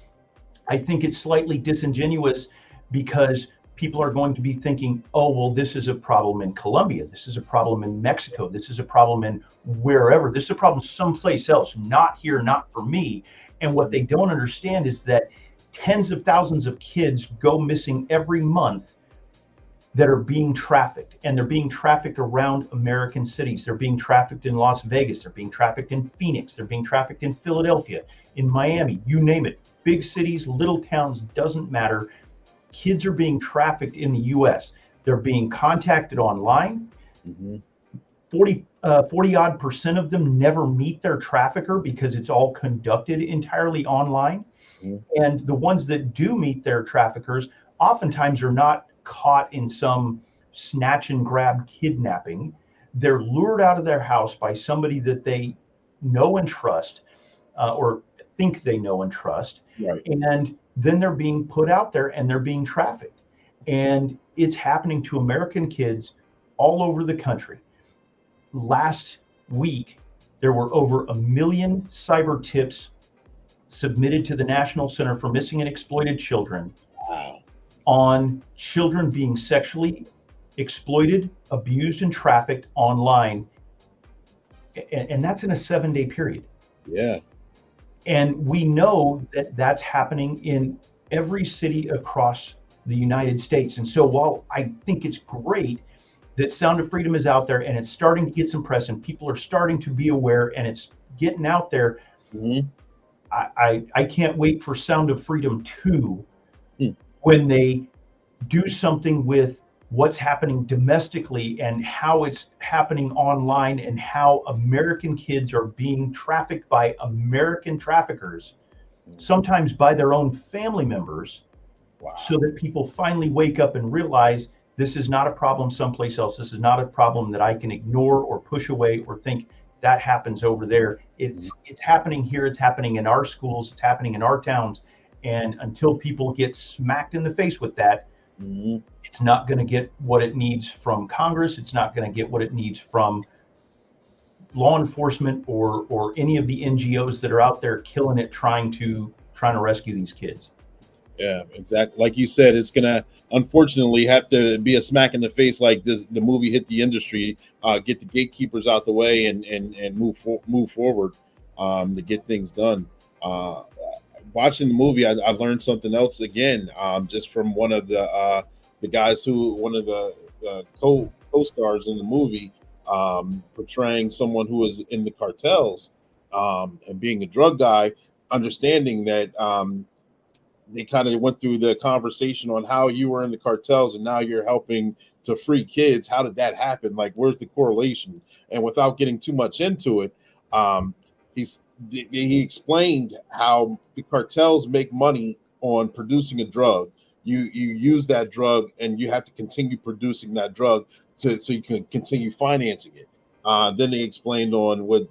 I think it's slightly disingenuous, because people are going to be thinking, oh, well, this is a problem in Colombia, this is a problem in Mexico, this is a problem in wherever, this is a problem someplace else, not here, not for me. And what they don't understand is that tens of thousands of kids go missing every month that are being trafficked, and they're being trafficked around American cities. They're being trafficked in Las Vegas, they're being trafficked in Phoenix, they're being trafficked in Philadelphia, in Miami, you name it. Big cities, little towns, doesn't matter. Kids are being trafficked in the US. They're being contacted online. 40 odd percent of them never meet their trafficker, because it's all conducted entirely online. And the ones that do meet their traffickers oftentimes are not caught in some snatch and grab kidnapping. They're lured out of their house by somebody that they know and trust, or think they know and trust. Right. And then they're being put out there and they're being trafficked. And it's happening to American kids all over the country. Last week, there were over 1 million cyber tips submitted to the National Center for Missing and Exploited Children on children being sexually exploited, abused, and trafficked online. And that's in a 7-day period. Yeah. And we know that that's happening in every city across the United States. And so while I think it's great that Sound of Freedom is out there and it's starting to get some press and people are starting to be aware and it's getting out there, I can't wait for Sound of Freedom 2 when they do something with what's happening domestically and how it's happening online, and how American kids are being trafficked by American traffickers, sometimes by their own family members, so that people finally wake up and realize this is not a problem someplace else. This is not a problem that I can ignore or push away or think that happens over there. It's happening here. It's happening in our schools. It's happening in our towns. And until people get smacked in the face with that, it's not going to get what it needs from Congress. It's not going to get what it needs from law enforcement or any of the NGOs that are out there killing it, trying to rescue these kids. Yeah, exactly. Like you said, it's gonna unfortunately have to be a smack in the face, like the movie Hit the Industry, get the gatekeepers out the way and move forward to get things done. Watching the movie, I learned something else again, just from one of the guys one of the co-stars in the movie, portraying someone who was in the cartels, and being a drug guy, understanding that they kind of went through the conversation on how you were in the cartels and now you're helping to free kids. How did that happen? Like, where's the correlation? And without getting too much into it, he explained how the cartels make money on producing a drug. You use that drug and you have to continue producing that drug so you can continue financing it. Then they explained on what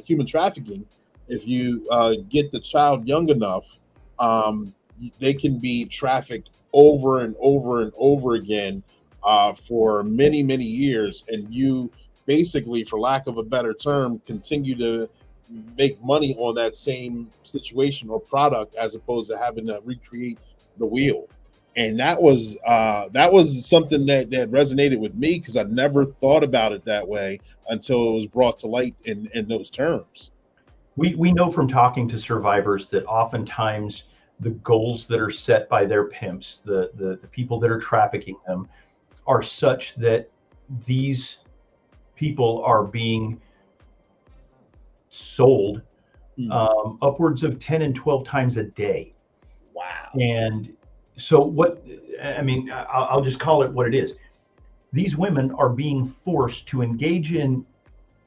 human trafficking. If you get the child young enough, they can be trafficked over and over and over again for many, many years. And you basically, for lack of a better term, continue to make money on that same situation or product, as opposed to having to recreate the wheel. And that was something that resonated with me, because I never thought about it that way until it was brought to light in those terms. We know from talking to survivors that oftentimes the goals that are set by their pimps, the people that are trafficking them, are such that these people are being sold upwards of 10 and 12 times a day. Wow. And so I'll just call it what it is. These women are being forced to engage in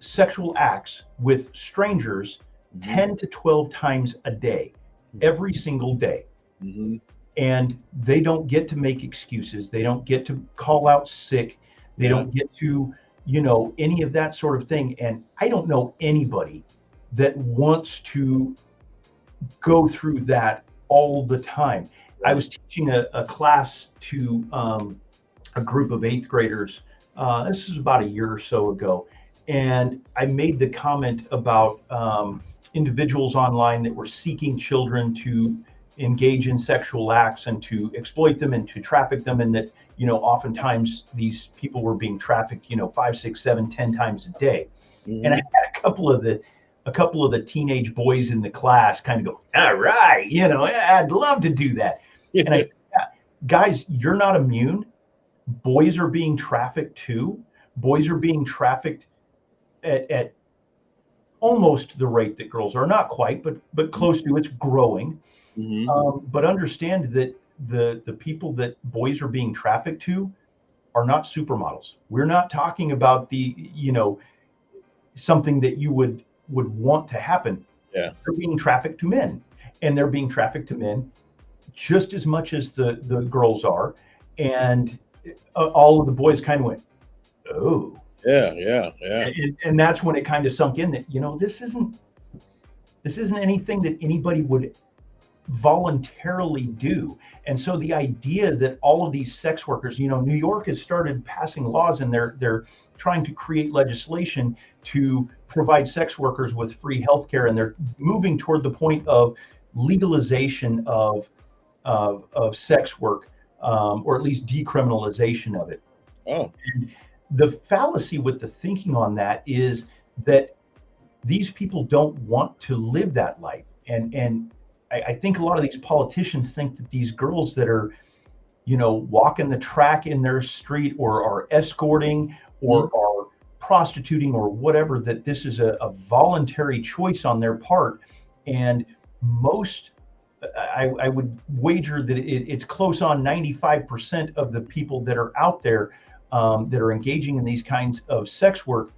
sexual acts with strangers 10 to 12 times a day, every single day. And they don't get to make excuses. They don't get to call out sick. They don't get to, any of that sort of thing. And I don't know anybody that wants to go through that all the time. I was teaching a class to a group of 8th graders. This was about a year or so ago. And I made the comment about individuals online that were seeking children to engage in sexual acts and to exploit them and to traffic them, and that oftentimes these people were being trafficked 5, 6, 7, 10 times a day. And I had a couple of the teenage boys in the class kind of go, all right, I'd love to do that. And I said, guys, you're not immune. Boys are being trafficked too. Boys are being trafficked at almost the rate that girls are, not quite, but close to. It's growing. But understand that the people that boys are being trafficked to are not supermodels. We're not talking about something that you would want to happen. Yeah. They're being trafficked to men, and they're being trafficked to men just as much as the girls are. And all of the boys kind of went, oh. Yeah. And that's when it kind of sunk in that, this isn't anything that anybody would voluntarily do. And so the idea that all of these sex workers, New York has started passing laws, and they're trying to create legislation to provide sex workers with free healthcare, and they're moving toward the point of legalization of sex work, or at least decriminalization of it. Oh. And the fallacy with the thinking on that is that these people don't want to live that life. And I think a lot of these politicians think that these girls that are, walking the track in their street, or are escorting, or are prostituting, or whatever, that this is a voluntary choice on their part. And I would wager that it's close on 95% of the people that are out there that are engaging in these kinds of sex work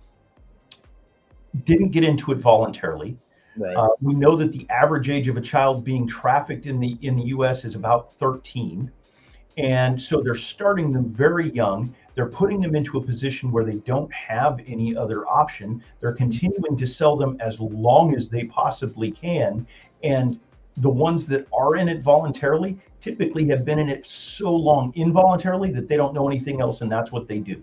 didn't get into it voluntarily. Right. We know that the average age of a child being trafficked in the U.S. is about 13. And so they're starting them very young. They're putting them into a position where they don't have any other option. They're continuing to sell them as long as they possibly can. And the ones that are in it voluntarily typically have been in it so long involuntarily that they don't know anything else, and that's what they do.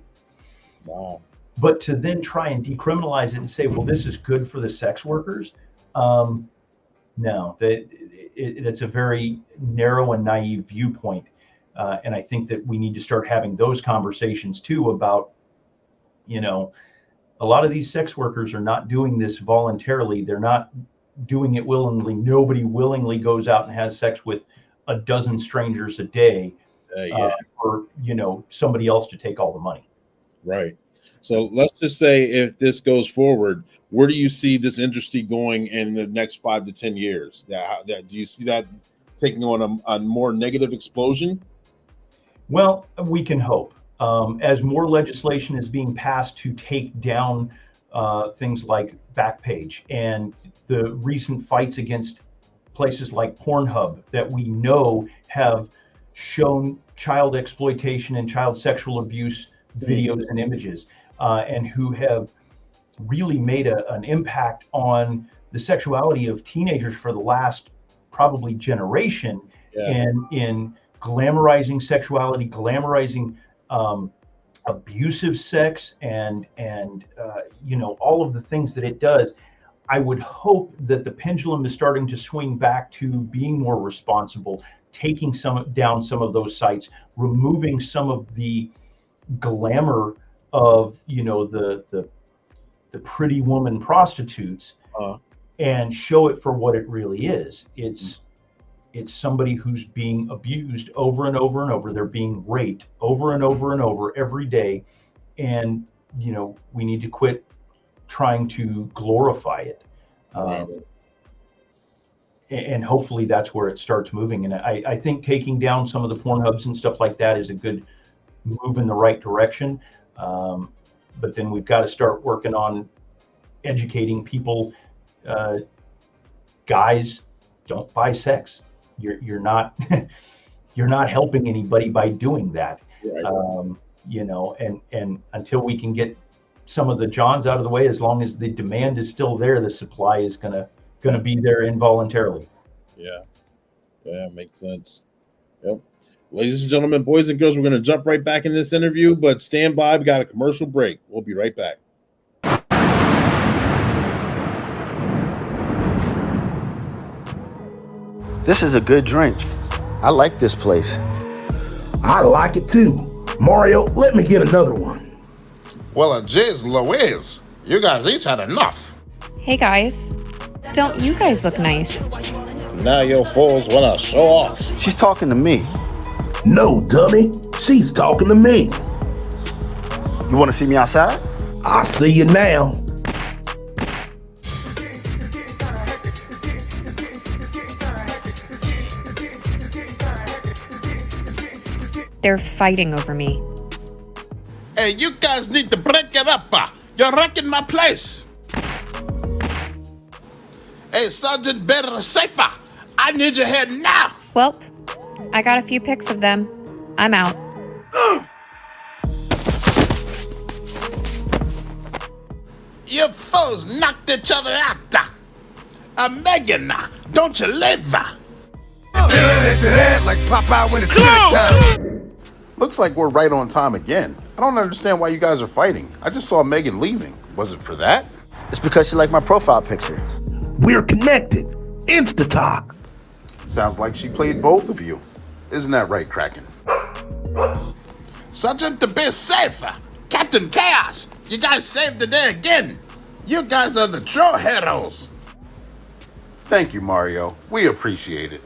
Wow. But to then try and decriminalize it and say, well, this is good for the sex workers, no, it's a very narrow and naive viewpoint. And I think that we need to start having those conversations too about, a lot of these sex workers are not doing this voluntarily. They're not doing it willingly. Nobody willingly goes out and has sex with a dozen strangers a day for, somebody else to take all the money. Right. So let's just say if this goes forward, where do you see this industry going in the next 5 to 10 years? Do you see that taking on a more negative explosion? Well, we can hope. As more legislation is being passed to take down things like Backpage, and the recent fights against places like Pornhub that we know have shown child exploitation and child sexual abuse videos and images, and who have really made an impact on the sexuality of teenagers for the last probably generation, and in glamorizing sexuality, glamorizing abusive sex, and all of the things that it does. I would hope that the pendulum is starting to swing back to being more responsible, taking down some of those sites, removing some of the glamour of the pretty woman prostitutes, and show it for what it really is. It's somebody who's being abused over and over and over. They're being raped over and over and over every day, and we need to quit trying to glorify it. And hopefully that's where it starts moving. And I think taking down some of the Pornhubs and stuff like that is a good move in the right direction. But then we've got to start working on educating people guys, don't buy sex. You're not you're not helping anybody by doing that. Right. You know, and until we can get some of the Johns out of the way, as long as the demand is still there, the supply is gonna be there involuntarily. Yeah. Yeah, makes sense. Yep. Ladies and gentlemen, boys and girls, we're going to jump right back in this interview, but stand by. We got a commercial break. We'll be right back. This is a good drink. I like this place. I like it too. Mario, let me get another one. Well, jeez Louise, you guys each had enough. Hey guys, don't you guys look nice? Now your fools want to show off. She's talking to me. No, dummy. She's talking to me. You want to see me outside? I see you now. They're fighting over me. Hey, you guys need to break it up. You're wrecking my place. Hey, Sergeant Better Safer, I need your head now. Welp, I got a few pics of them. I'm out. You foes knocked each other out. Megan, don't you live? Like Popeye when it's time. Looks like we're right on time again. I don't understand why you guys are fighting. I just saw Megan leaving. Was it for that? It's because she liked my profile picture. We're connected. Insta-talk. Sounds like she played both of you. Isn't that right, Kraken? Sergeant to be safe. Captain Chaos, you guys saved the day again. You guys are the true heroes. Thank you, Mario. We appreciate it.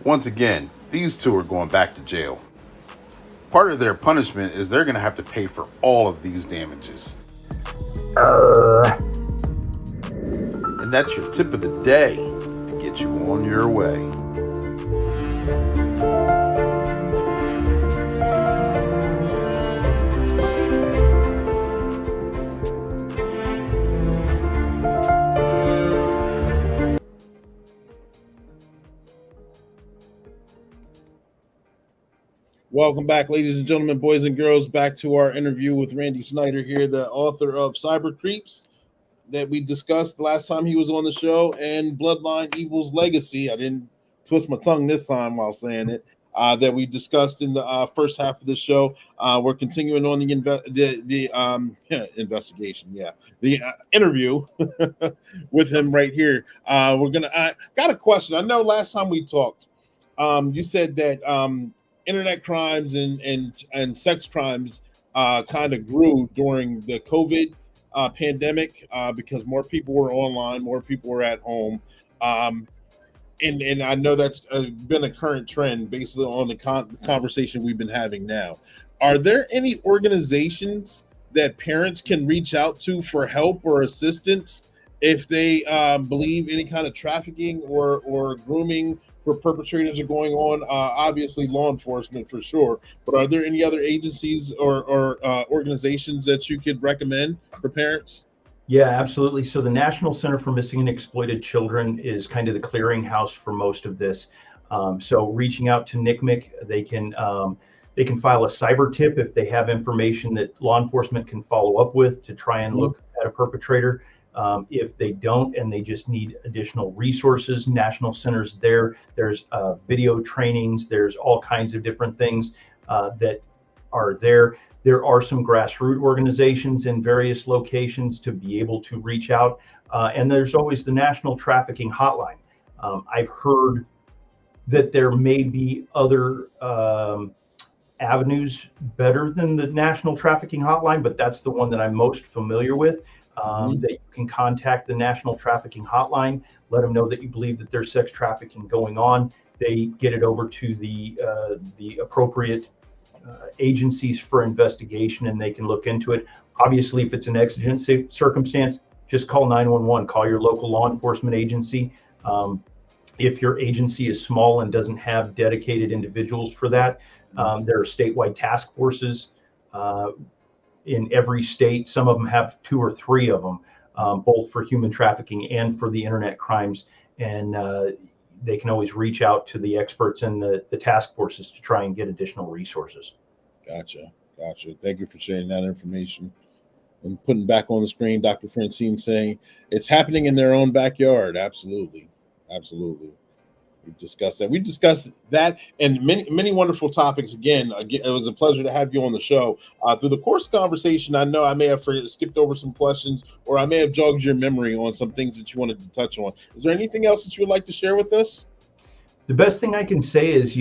Once again, these two are going back to jail. Part of their punishment is they're going to have to pay for all of these damages. And that's your tip of the day to get you on your way. Welcome back, ladies and gentlemen, boys and girls, back to our interview with Randy Snyder here, the author of Cyber Creeps that we discussed last time he was on the show, and Bloodline Evil's Legacy. I didn't twist my tongue this time while saying it. That we discussed in the first half of the show. We're continuing on the investigation, the interview with him right here. I got a question. I know last time we talked, you said that internet crimes and sex crimes kind of grew during the COVID pandemic because more people were online, more people were at home. And I know that's been a current trend based on the conversation we've been having now. Are there any organizations that parents can reach out to for help or assistance if they believe any kind of trafficking or grooming for perpetrators are going on? Obviously, law enforcement for sure. But are there any other agencies or organizations that you could recommend for parents? Yeah, absolutely. So the National Center for Missing and Exploited Children is kind of the clearinghouse for most of this. So reaching out to NCMEC, they can file a cyber tip if they have information that law enforcement can follow up with to try and look at a perpetrator. If they don't and they just need additional resources, National Center's there. There's video trainings. There's all kinds of different things that are there. There are some grassroots organizations in various locations to be able to reach out. And there's always the National Trafficking Hotline. I've heard that there may be other avenues better than the National Trafficking Hotline, but that's the one that I'm most familiar with. That you can contact the National Trafficking Hotline, let them know that you believe that there's sex trafficking going on. They get it over to the appropriate agencies for investigation, and they can look into it. Obviously, if it's an exigent circumstance, just call 911, call your local law enforcement agency. If your agency is small and doesn't have dedicated individuals for that, there are statewide task forces in every state. Some of them have 2 or 3 of them, both for human trafficking and for the internet crimes. and they can always reach out to the experts and the task forces to try and get additional resources. Gotcha. Thank you for sharing that information. And putting back on the screen, Dr. Francine saying it's happening in their own backyard. Absolutely. We discussed that and many wonderful topics. Again, it was a pleasure to have you on the show. Through the course of conversation, I know I may have skipped over some questions, or I may have jogged your memory on some things that you wanted to touch on. Is there anything else that you would like to share with us? The best thing I can say is,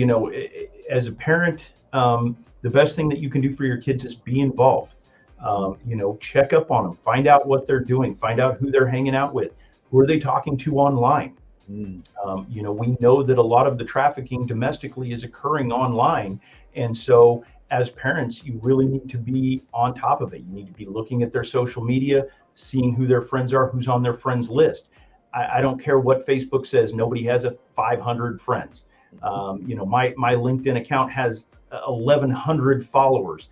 as a parent, the best thing that you can do for your kids is be involved. Check up on them, find out what they're doing, find out who they're hanging out with, who are they talking to online. We know that a lot of the trafficking domestically is occurring online. And so as parents, you really need to be on top of it. You need to be looking at their social media, seeing who their friends are, who's on their friends list. I don't care what Facebook says. Nobody has 500 friends. My LinkedIn account has 1,100 followers.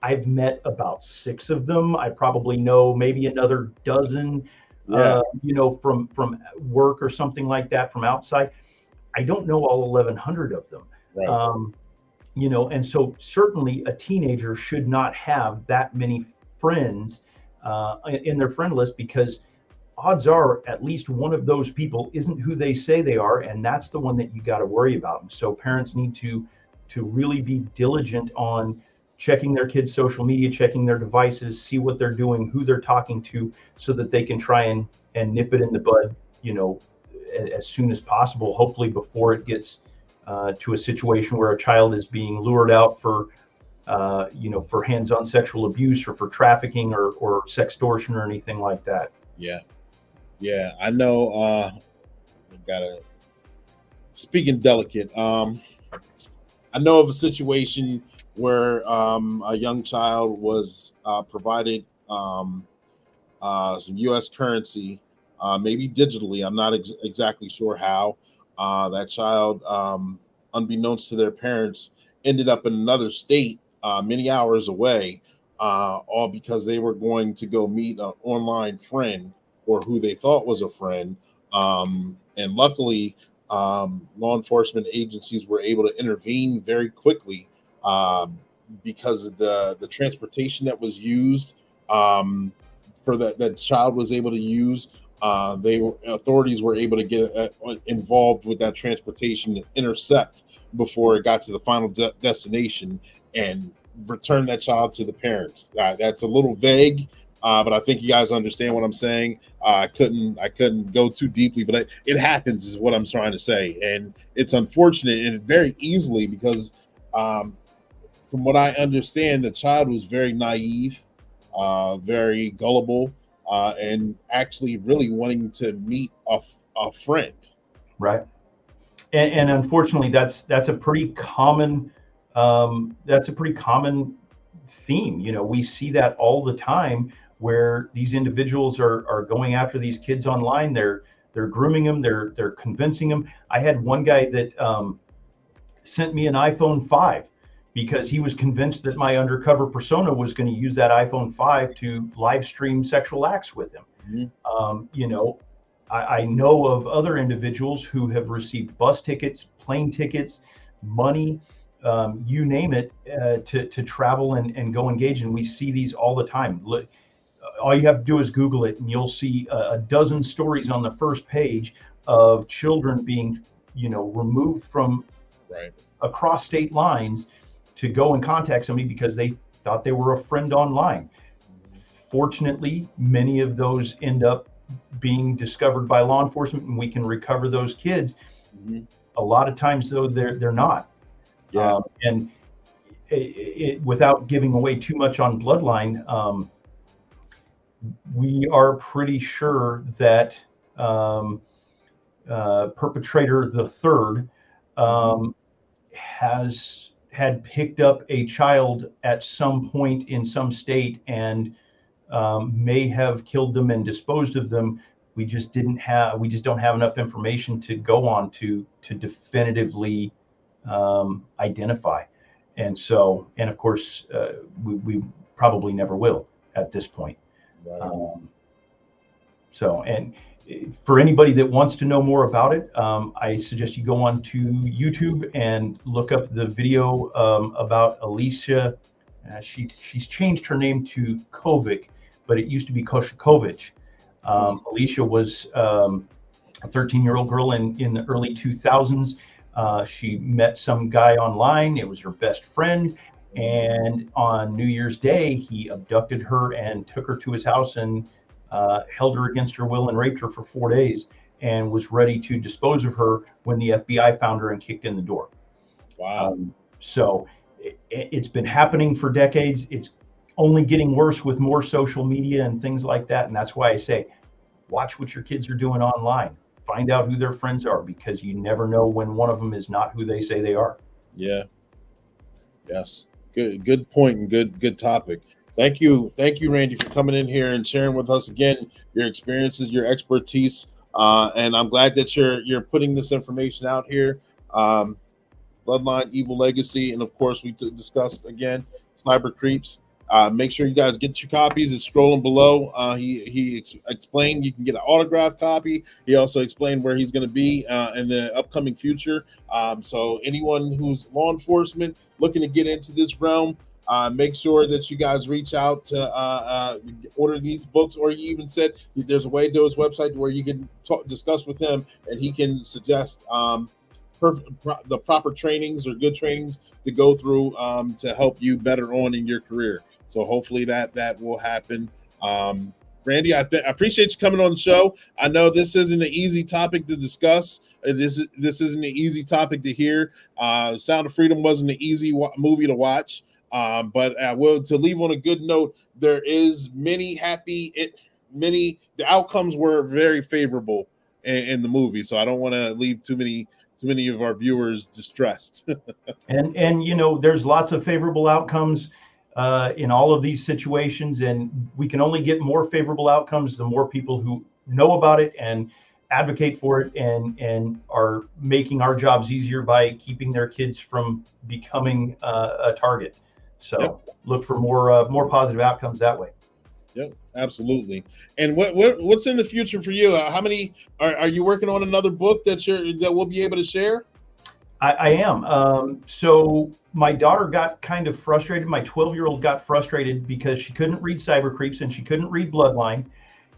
I've met about 6 of them. I probably know maybe another dozen, from work or something like that, from outside. I don't know all 1,100 of them. Right. And so certainly a teenager should not have that many friends in their friend list, because odds are at least one of those people isn't who they say they are, and that's the one that you got to worry about. And so parents need to really be diligent on checking their kids' social media, checking their devices, see what they're doing, who they're talking to, so that they can try and nip it in the bud, as soon as possible, hopefully before it gets to a situation where a child is being lured out for hands-on sexual abuse, or for trafficking, or sextortion, or anything like that. Yeah, I know. Speaking delicate, I know of a situation where a young child was provided some U.S. currency, maybe digitally. I'm not exactly sure how. That child, unbeknownst to their parents, ended up in another state many hours away, all because they were going to go meet an online friend, or who they thought was a friend. And luckily, law enforcement agencies were able to intervene very quickly, because of the transportation that was used for that child was able to use. Authorities were able to get involved with that transportation and intercept before it got to the final destination, and return that child to the parents. That's a little vague, but I think you guys understand what I'm saying. I couldn't go too deeply, but it happens, is what I'm trying to say, and it's unfortunate, and very easily, because from what I understand, the child was very naive, very gullible, and actually really wanting to meet a friend. Right. And unfortunately, that's a pretty common theme. We see that all the time, where these individuals are going after these kids online. They're grooming them. They're convincing them. I had one guy that sent me an iPhone 5 because he was convinced that my undercover persona was going to use that iPhone 5 to live stream sexual acts with him. Mm-hmm. I know of other individuals who have received bus tickets, plane tickets, money, you name it, to travel and go engage. And we see these all the time. Look, all you have to do is Google it, and you'll see a dozen stories on the first page of children being, removed from across state lines to go and contact somebody because they thought they were a friend online. Fortunately, many of those end up being discovered by law enforcement, and we can recover those kids. Mm-hmm. A lot of times, though, they're not. Yeah. And without giving away too much on Bloodline, we are pretty sure that perpetrator the third had picked up a child at some point in some state, and may have killed them and disposed of them. We just don't have enough information to go on to definitively identify. And of course, we probably never will at this point. Right. for anybody that wants to know more about it, I suggest you go on to YouTube and look up the video about Alicia. She's changed her name to Kovic, but it used to be Koshakovich. Alicia was a 13-year-old girl in the early 2000s. She met some guy online. It was her best friend. And on New Year's Day, he abducted her and took her to his house and held her against her will and raped her for 4 days, and was ready to dispose of her when the FBI found her and kicked in the door. Wow. So it's been happening for decades. It's only getting worse with more social media and things like that. And that's why I say, watch what your kids are doing online. Find out who their friends are, because you never know when one of them is not who they say they are. Yeah. Yes. Good point, and good topic. Thank you, Randy, for coming in here and sharing with us again your experiences, your expertise, and I'm glad that you're putting this information out here. Bloodline, Evil Legacy, and of course we discussed again Cyber Creeps. Make sure you guys get your copies. It's scrolling below. He explained you can get an autographed copy. He also explained where he's going to be in the upcoming future. So anyone who's law enforcement looking to get into this realm, make sure that you guys reach out to order these books, or he even said there's a way to his website where you can discuss with him, and he can suggest the proper trainings or good trainings to go through to help you better on in your career. So hopefully that will happen. Randy, I appreciate you coming on the show. I know this isn't an easy topic to discuss. This isn't an easy topic to hear. Sound of Freedom wasn't an easy movie to watch. But to leave on a good note, there is the outcomes were very favorable in the movie. So I don't want to leave too many of our viewers distressed. and there's lots of favorable outcomes in all of these situations, and we can only get more favorable outcomes the more people who know about it and advocate for it and are making our jobs easier by keeping their kids from becoming a target. So look for more positive outcomes that way. Yep, absolutely. And what's in the future for you? How many are you working on another book that we'll be able to share? I am. So my daughter got kind of frustrated. My 12-year-old got frustrated because she couldn't read Cyber Creeps and she couldn't read Bloodline.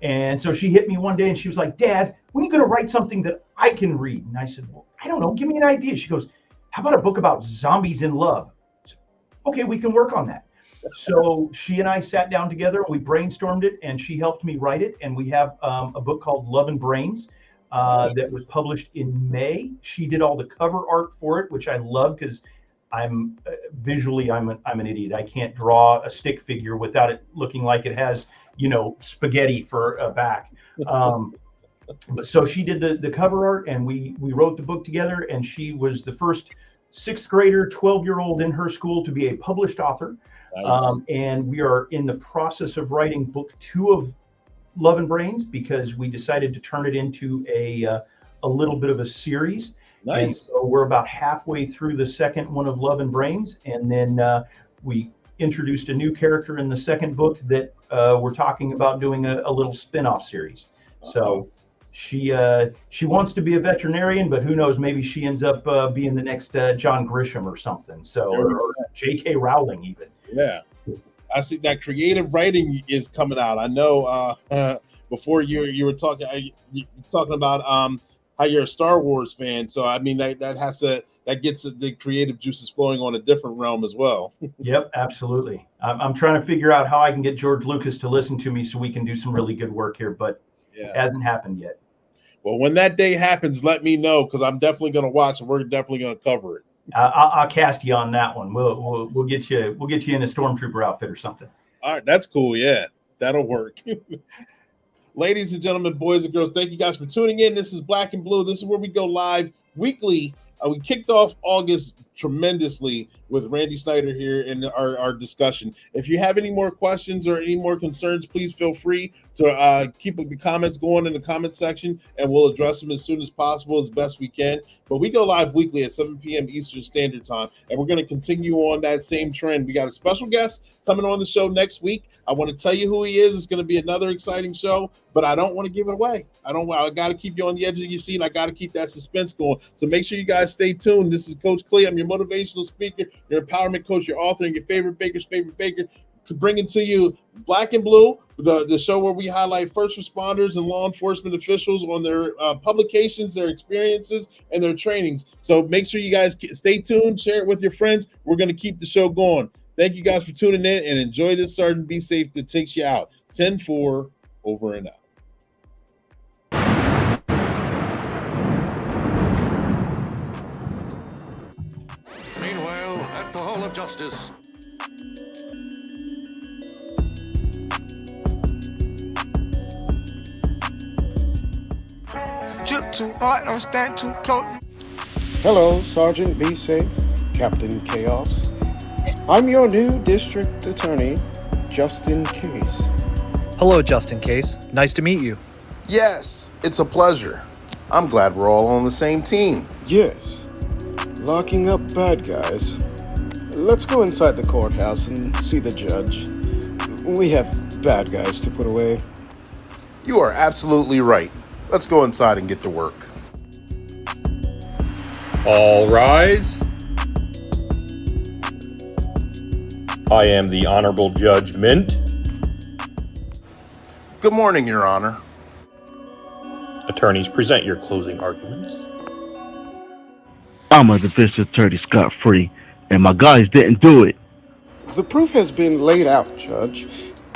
And so she hit me one day and she was like, "Dad, when are you going to write something that I can read?" And I said, "Well, I don't know. Give me an idea." She goes, "How about a book about zombies in love?" Said, "Okay, we can work on that." So she and I sat down together and we brainstormed it, and she helped me write it. And we have a book called Love and Brains that was published in May. She did all the cover art for it, which I love because I'm visually I'm an idiot. I can't draw a stick figure without it looking like it has spaghetti for a back. But so she did the cover art, and we wrote the book together. And she was the first 6th grader, 12-year-old in her school to be a published author. Nice. And we are in the process of writing book 2 of Love and Brains, because we decided to turn it into a little bit of a series. Nice. And so we're about halfway through the second one of Love and Brains, and then we introduced a new character in the second book that we're talking about doing a little spin-off series. So she wants to be a veterinarian, but who knows? Maybe she ends up being the next John Grisham or something. So or J.K. Rowling even. Yeah. I see that creative writing is coming out. I know before you were talking about how you're a Star Wars fan. So I mean that gets the creative juices flowing on a different realm as well. Yep, absolutely. I'm trying to figure out how I can get George Lucas to listen to me so we can do some really good work here, but it hasn't happened yet. Well, when that day happens, let me know, because I'm definitely going to watch and we're definitely going to cover it. I'll cast you on that one. We'll get you in a stormtrooper outfit or something. All right, that's cool. Yeah, that'll work. Ladies and gentlemen, boys and girls, thank you guys for tuning in. This is Black and Blue. This is where we go live weekly. We kicked off August tremendously with Randy Snyder here in our discussion. If you have any more questions or any more concerns, please feel free to keep the comments going in the comment section, and we'll address them as soon as possible, as best we can. But we go live weekly at 7 p.m. Eastern Standard Time, and we're going to continue on that same trend. We got a special guest coming on the show next week. I want to tell you who he is. It's going to be another exciting show, but I don't want to give it away. I got to keep you on the edge of your seat. I got to keep that suspense going. So make sure you guys stay tuned. This is Coach Clee. I'm your motivational speaker, your empowerment coach, your author, and your favorite baker's favorite baker. Bringing to you Black and Blue, the show where we highlight first responders and law enforcement officials on their publications, their experiences, and their trainings. So make sure you guys stay tuned, share it with your friends. We're going to keep the show going. Thank you guys for tuning in, and enjoy this Sergeant Be Safe that takes you out. 10-4, over and out. Meanwhile, at the Hall of Justice. Drip too hard, don't stand too close. Hello, Sergeant Be Safe, Captain Chaos. I'm your new district attorney, Justin Case. Hello, Justin Case. Nice to meet you. Yes, it's a pleasure. I'm glad we're all on the same team. Yes, locking up bad guys. Let's go inside the courthouse and see the judge. We have bad guys to put away. You are absolutely right. Let's go inside and get to work. All rise. I am the Honorable Judge Mint. Good morning, Your Honor. Attorneys, present your closing arguments. I'm a defense attorney scot-free, and my guys didn't do it. The proof has been laid out, Judge.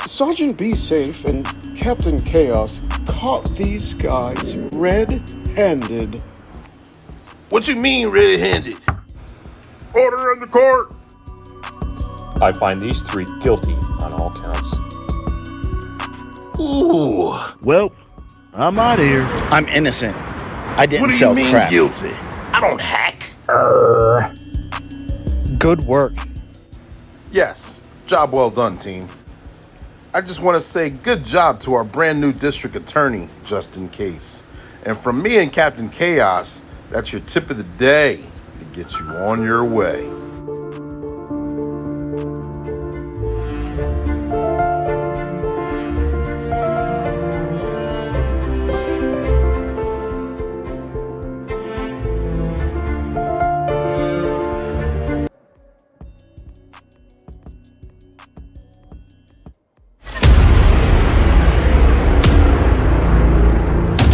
Sergeant Be Safe and Captain Chaos caught these guys red-handed. What you mean red-handed? Order in the court. I find these three guilty on all counts. Ooh. Well, I'm out of here. I'm innocent. I didn't sell What do you mean crap. guilty? I don't hack. Good work. Yes, job well done, team. I just want to say good job to our brand new district attorney, Justin Case. And from me and Captain Chaos, that's your tip of the day to get you on your way.